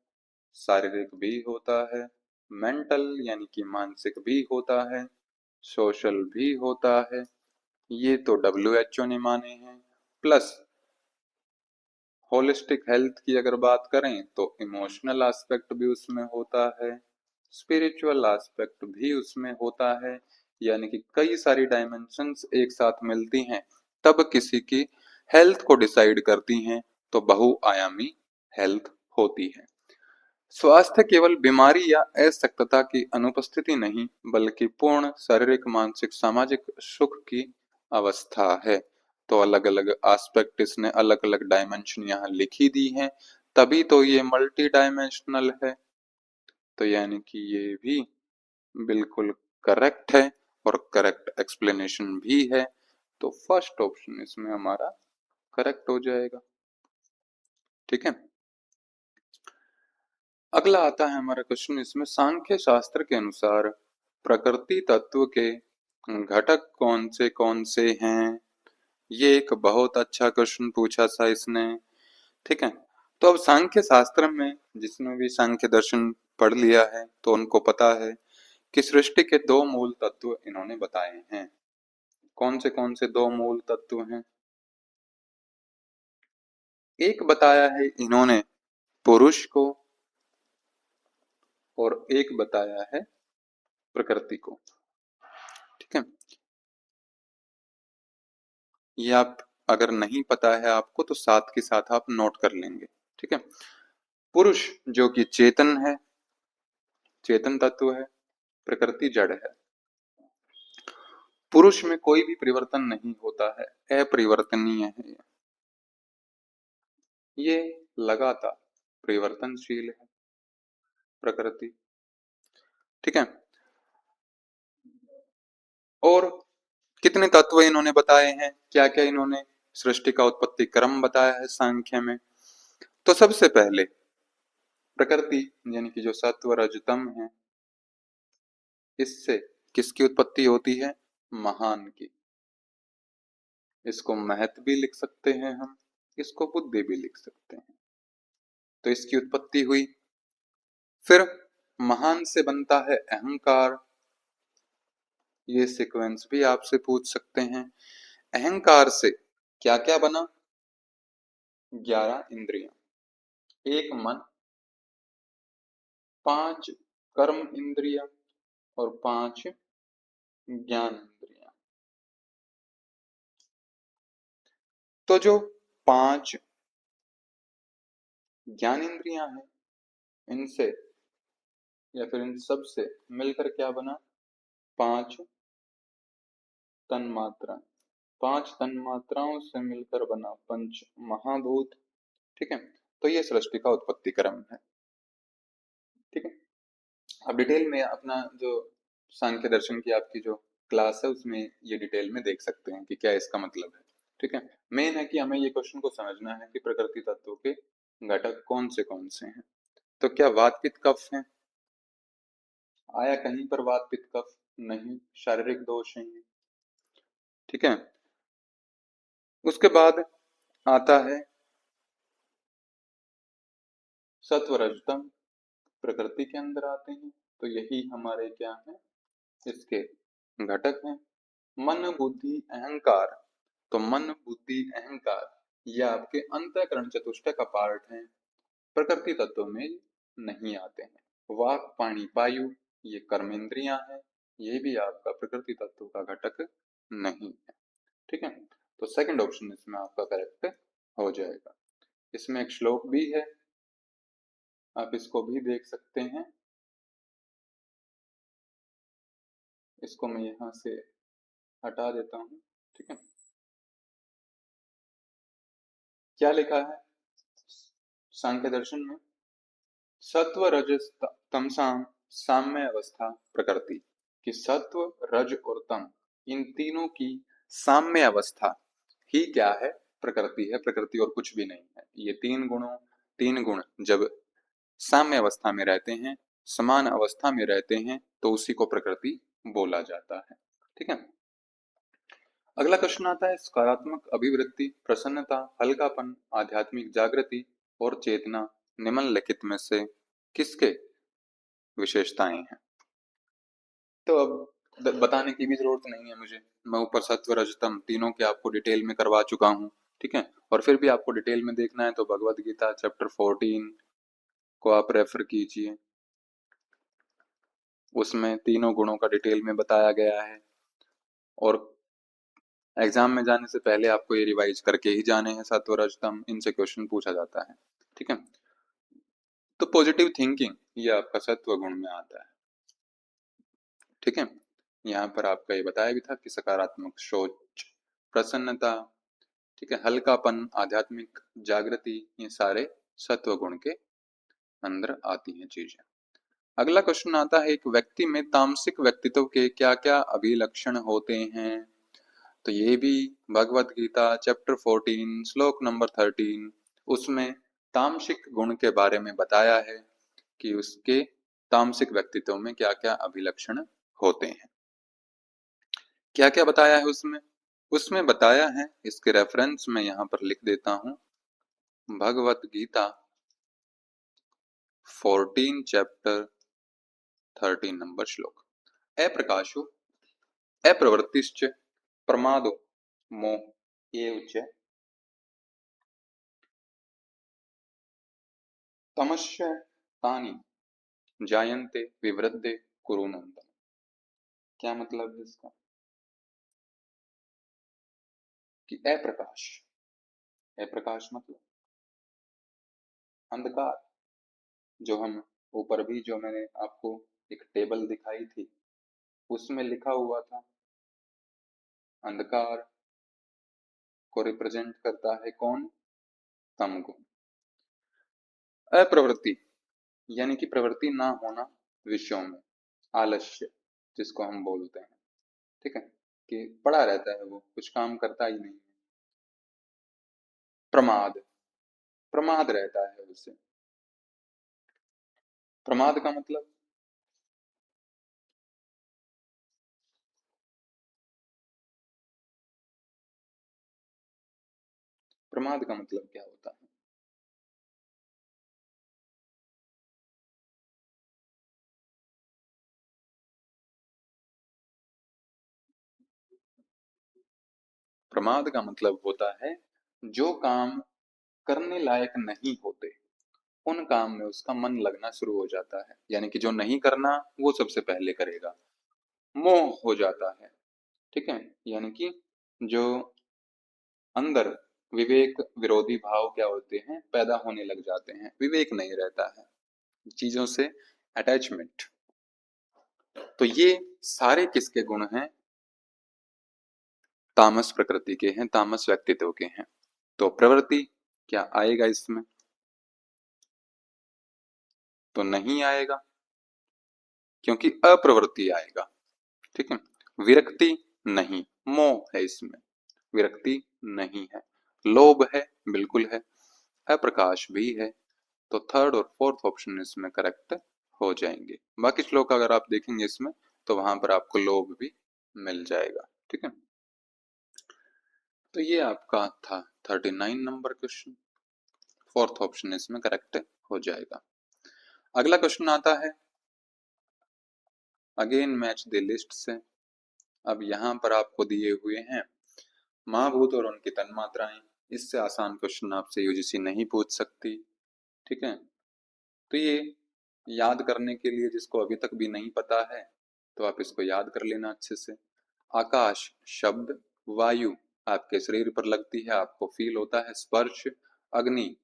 B: शारीरिक भी होता है, मेंटल यानी कि मानसिक भी होता है, सोशल भी होता है। ये तो डब्ल्यूएचओ ने माने हैं। प्लस होलिस्टिक हेल्थ की अगर बात करें तो इमोशनल एस्पेक्ट भी उसमें होता है, स्पिरिचुअल एस्पेक्ट भी उसमें होता है। यानी कि कई सारी डायमेंशंस एक साथ मिलती हैं तब किसी की हेल्थ को डिसाइड करती हैं। तो बहुआयामी हेल्थ होती है। स्वास्थ्य केवल बीमारी या अशक्तता की अनुपस्थिति नहीं, बल्कि पूर्ण शारीरिक, मानसिक, सामाजिक सुख की अवस्था है। तो अलग अलग एस्पेक्ट इसने अलग अलग डायमेंशन यहाँ लिखी दी हैं, तभी तो ये मल्टी डायमेंशनल है। तो यानी कि ये भी बिल्कुल करेक्ट है और करेक्ट एक्सप्लेनेशन भी है। तो फर्स्ट ऑप्शन इसमें हमारा करेक्ट हो जाएगा। ठीक है। अगला आता है हमारा क्वेश्चन, इसमें सांख्य शास्त्र के अनुसार प्रकृति तत्व के घटक कौन से हैं। ये एक बहुत अच्छा क्वेश्चन पूछा था इसने। ठीक है। तो अब सांख्य शास्त्र में जिसने भी सांख्य दर्शन पढ़ लिया है तो उनको पता है कि सृष्टि के दो मूल तत्व इन्होंने बताए हैं। कौन से दो मूल तत्व हैं? एक बताया है इन्होंने पुरुष को, और एक बताया है प्रकृति को। ठीक है। ये आप अगर नहीं पता है आपको तो साथ के साथ आप नोट कर लेंगे। ठीक है। पुरुष जो कि चेतन है, चेतन तत्व है, प्रकृति जड़ है। पुरुष में कोई भी परिवर्तन नहीं होता है, अपरिवर्तनीय है ये लगातार परिवर्तनशील है प्रकृति। ठीक है। और कितने तत्व इन्होंने बताए हैं, क्या क्या इन्होंने सृष्टि का उत्पत्ति क्रम बताया है सांख्य में। तो सबसे पहले प्रकृति यानी कि जो सत्व रजतम है, इससे किसकी उत्पत्ति होती है? महान की। इसको महत भी लिख सकते हैं हम, इसको बुद्धि भी लिख सकते हैं। तो इसकी उत्पत्ति हुई। फिर महान से बनता है अहंकार। ये सीक्वेंस भी आपसे पूछ सकते हैं। अहंकार से क्या क्या बना? 11 इंद्रियां, एक मन, 5 कर्म इंद्रियां और 5 ज्ञान इंद्रियां। तो जो 5 ज्ञान इंद्रियां हैं, इनसे या फिर इन सब से मिलकर क्या बना? 5 तन्मात्रा। 5 तन्मात्राओं से मिलकर बना पंच महाभूत। ठीक है। तो ये सृष्टि का उत्पत्ति क्रम है। ठीक है। अब डिटेल में अपना जो सांख्य दर्शन की आपकी जो क्लास है उसमें ये डिटेल में देख सकते हैं कि क्या इसका मतलब है। ठीक है। मेन है कि हमें ये क्वेश्चन को समझना है कि प्रकृति तत्वों के घटक कौन से हैं। तो क्या वात पित्त कफ है? आया कहीं पर वात पित्त कफ? नहीं, शारीरिक दोष है ये। ठीक है। उसके बाद आता है सत्व रजतम, प्रकृति के अंदर आते हैं। तो यही हमारे क्या है, इसके घटक हैं। मन बुद्धि अहंकार। तो मन बुद्धि अहंकार ये आपके अंतःकरण चतुष्टय का पार्ट है, प्रकृति तत्व में नहीं आते हैं। वाक पानी वायु ये कर्मेंद्रियां हैं, ये भी आपका प्रकृति तत्व का घटक नहीं है। ठीक है। तो सेकंड ऑप्शन इसमें आपका करेक्ट हो जाएगा। इसमें एक श्लोक भी है, आप इसको भी देख सकते हैं। इसको मैं यहाँ से हटा देता हूँ। ठीक है। क्या लिखा है सांख्य दर्शन में? सत्व रजस तमसाम साम्य अवस्था प्रकृति, कि सत्व रज और तम इन तीनों की साम्य अवस्था ही क्या है, प्रकृति है। प्रकृति और कुछ भी नहीं है। ये तीन गुण जब साम्य अवस्था में रहते हैं, समान अवस्था में रहते हैं, तो उसी को प्रकृति बोला जाता है। ठीक है। अगला क्वेश्चन आता है, सकारात्मक अभिवृत्ति, प्रसन्नता, हल्कापन, आध्यात्मिक जागृति और चेतना निम्नलिखित में से किसके विशेषताएं हैं। तो अब बताने की भी जरूरत नहीं है मुझे, मैं ऊपर सत्व रजतम तीनों के आपको डिटेल में करवा चुका हूँ। ठीक है। और फिर भी आपको डिटेल में देखना है तो भगवत गीता चैप्टर 14 को आप रेफर कीजिए, उसमें तीनों गुणों का डिटेल में बताया गया है। और एग्जाम में जाने से पहले आपको ये रिवाइज करके ही जाने हैं, सत्व रजतम इनसे क्वेश्चन पूछा जाता है। ठीक है। तो पॉजिटिव थिंकिंग ये आपका सत्व गुण में आता है। ठीक है। यहाँ पर आपका ये बताया भी था कि सकारात्मक सोच, प्रसन्नता, ठीक है, हल्कापन, आध्यात्मिक जागृति, ये सारे सत्व गुण के अंदर आती हैं चीजें। अगला क्वेश्चन आता है, एक व्यक्ति में तामसिक व्यक्तित्व के क्या क्या अभिलक्षण होते हैं। तो ये भी भगवत गीता चैप्टर 14 श्लोक नंबर 13, उसमें तामसिक गुण के बारे में बताया है कि उसके तामसिक व्यक्तित्व में क्या क्या अभिलक्षण होते हैं। क्या क्या बताया है उसमें, उसमें बताया है, इसके रेफरेंस में यहाँ पर लिख देता हूं, भगवत गीता 14 चैप्टर 13 नंबर श्लोक। अप्रकाशो अप्रवृत्तिश्च प्रमादो मोह एव च तमस्य तानि जायन्ते विवृद्धे कुरुनन्दन। क्या मतलब है इसका, कि अप्रकाश, अप्रकाश मतलब अंधकार। जो हम ऊपर भी जो मैंने आपको एक टेबल दिखाई थी, उसमें लिखा हुआ था अंधकार को रिप्रेजेंट करता है कौन, तमगुण। अप्रवृत्ति यानी कि प्रवृत्ति ना होना विषयों में, आलस्य जिसको हम बोलते हैं। ठीक है, कि पड़ा रहता है, वो कुछ काम करता ही नहीं है। प्रमाद, प्रमाद रहता है उससे। प्रमाद का मतलब, प्रमाद का मतलब क्या होता है। प्रमाद का मतलब होता है जो काम करने लायक नहीं होते, उन काम में उसका मन लगना शुरू हो जाता है, यानी कि जो नहीं करना वो सबसे पहले करेगा, मोह हो जाता है। ठीक है, यानी कि जो अंदर विवेक विरोधी भाव क्या होते हैं, पैदा होने लग जाते हैं, विवेक नहीं रहता है, चीजों से अटैचमेंट। तो ये सारे किसके गुण हैं, तामस प्रकृति के हैं, तामस व्यक्तित्व के हैं। तो प्रवृत्ति क्या आएगा इसमें, तो नहीं आएगा, क्योंकि अप्रवृत्ति आएगा। ठीक है। विरक्ति नहीं, मोह है इसमें, विरक्ति नहीं है। लोभ है, बिल्कुल है। अप्रकाश भी है। तो थर्ड और फोर्थ ऑप्शन इसमें करेक्ट हो जाएंगे। बाकी श्लोक अगर आप देखेंगे इसमें तो वहां पर आपको लोभ भी मिल जाएगा। ठीक है। तो ये आपका था 39 नंबर क्वेश्चन, फोर्थ ऑप्शन इसमें करेक्ट हो जाएगा। अगला क्वेश्चन आता है, अगेन मैच द लिस्ट से। अब यहाँ पर आपको दिए हुए हैं महाभूत और उनकी तन्मात्राएं। इससे आसान क्वेश्चन आपसे यूजीसी नहीं पूछ सकती। ठीक है। तो ये याद करने के लिए, जिसको अभी तक भी नहीं पता है तो आप इसको याद कर लेना अच्छे से। आकाश शब्द, वायु आपके शरीर पर लगती है, आपको फील होता है, स्पर्श। अग्नि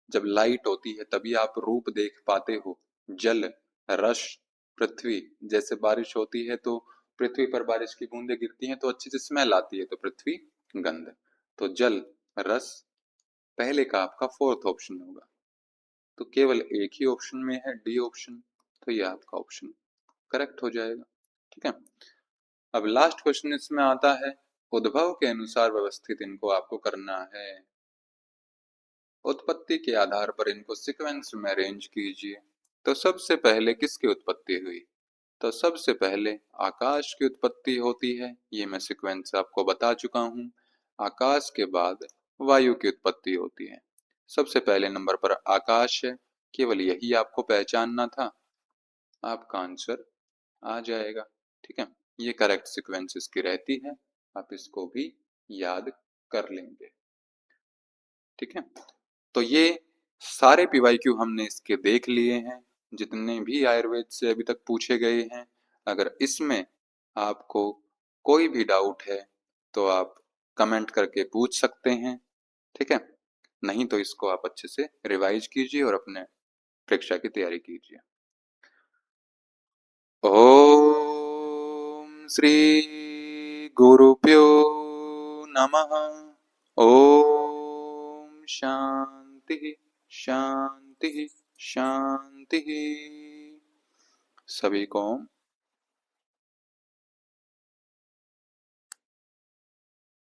B: जब लाइट होती है तभी आप रूप देख पाते हो। जल, रस, पृथ्वी जैसे बारिश होती है तो पृथ्वी पर बारिश की बूंदें गिरती हैं तो अच्छी सी स्मेल आती है, तो पृथ्वी गंध। तो जल, रस पहले का आपका फोर्थ ऑप्शन होगा। तो केवल एक ही ऑप्शन में है डी ऑप्शन, तो ये आपका ऑप्शन करेक्ट हो जाएगा। ठीक है, अब लास्ट क्वेश्चन इसमें आता है, उद्भव के अनुसार व्यवस्थित इनको आपको करना है। उत्पत्ति के आधार पर इनको सीक्वेंस में अरेंज कीजिए। तो सबसे पहले किसकी उत्पत्ति हुई? तो सबसे पहले आकाश की उत्पत्ति होती है, ये मैं सीक्वेंस आपको बता चुका हूँ। आकाश के बाद वायु की उत्पत्ति होती है। सबसे पहले नंबर पर आकाश है, केवल यही आपको पहचानना था, आपका आंसर आ जाएगा। ठीक है, ये करेक्ट सीक्वेंस इसकी रहती है, आप इसको भी याद कर लेंगे। ठीक है, तो ये सारे पीवाईक्यू हमने इसके देख लिए हैं, जितने भी आयुर्वेद से अभी तक पूछे गए हैं। अगर इसमें आपको कोई भी डाउट है तो आप कमेंट करके पूछ सकते हैं। ठीक है, नहीं तो इसको आप अच्छे से रिवाइज कीजिए और अपने परीक्षा की तैयारी कीजिए। ओम श्री गुरुभ्यो नमः। ओम शांति शांति शांति। सभी को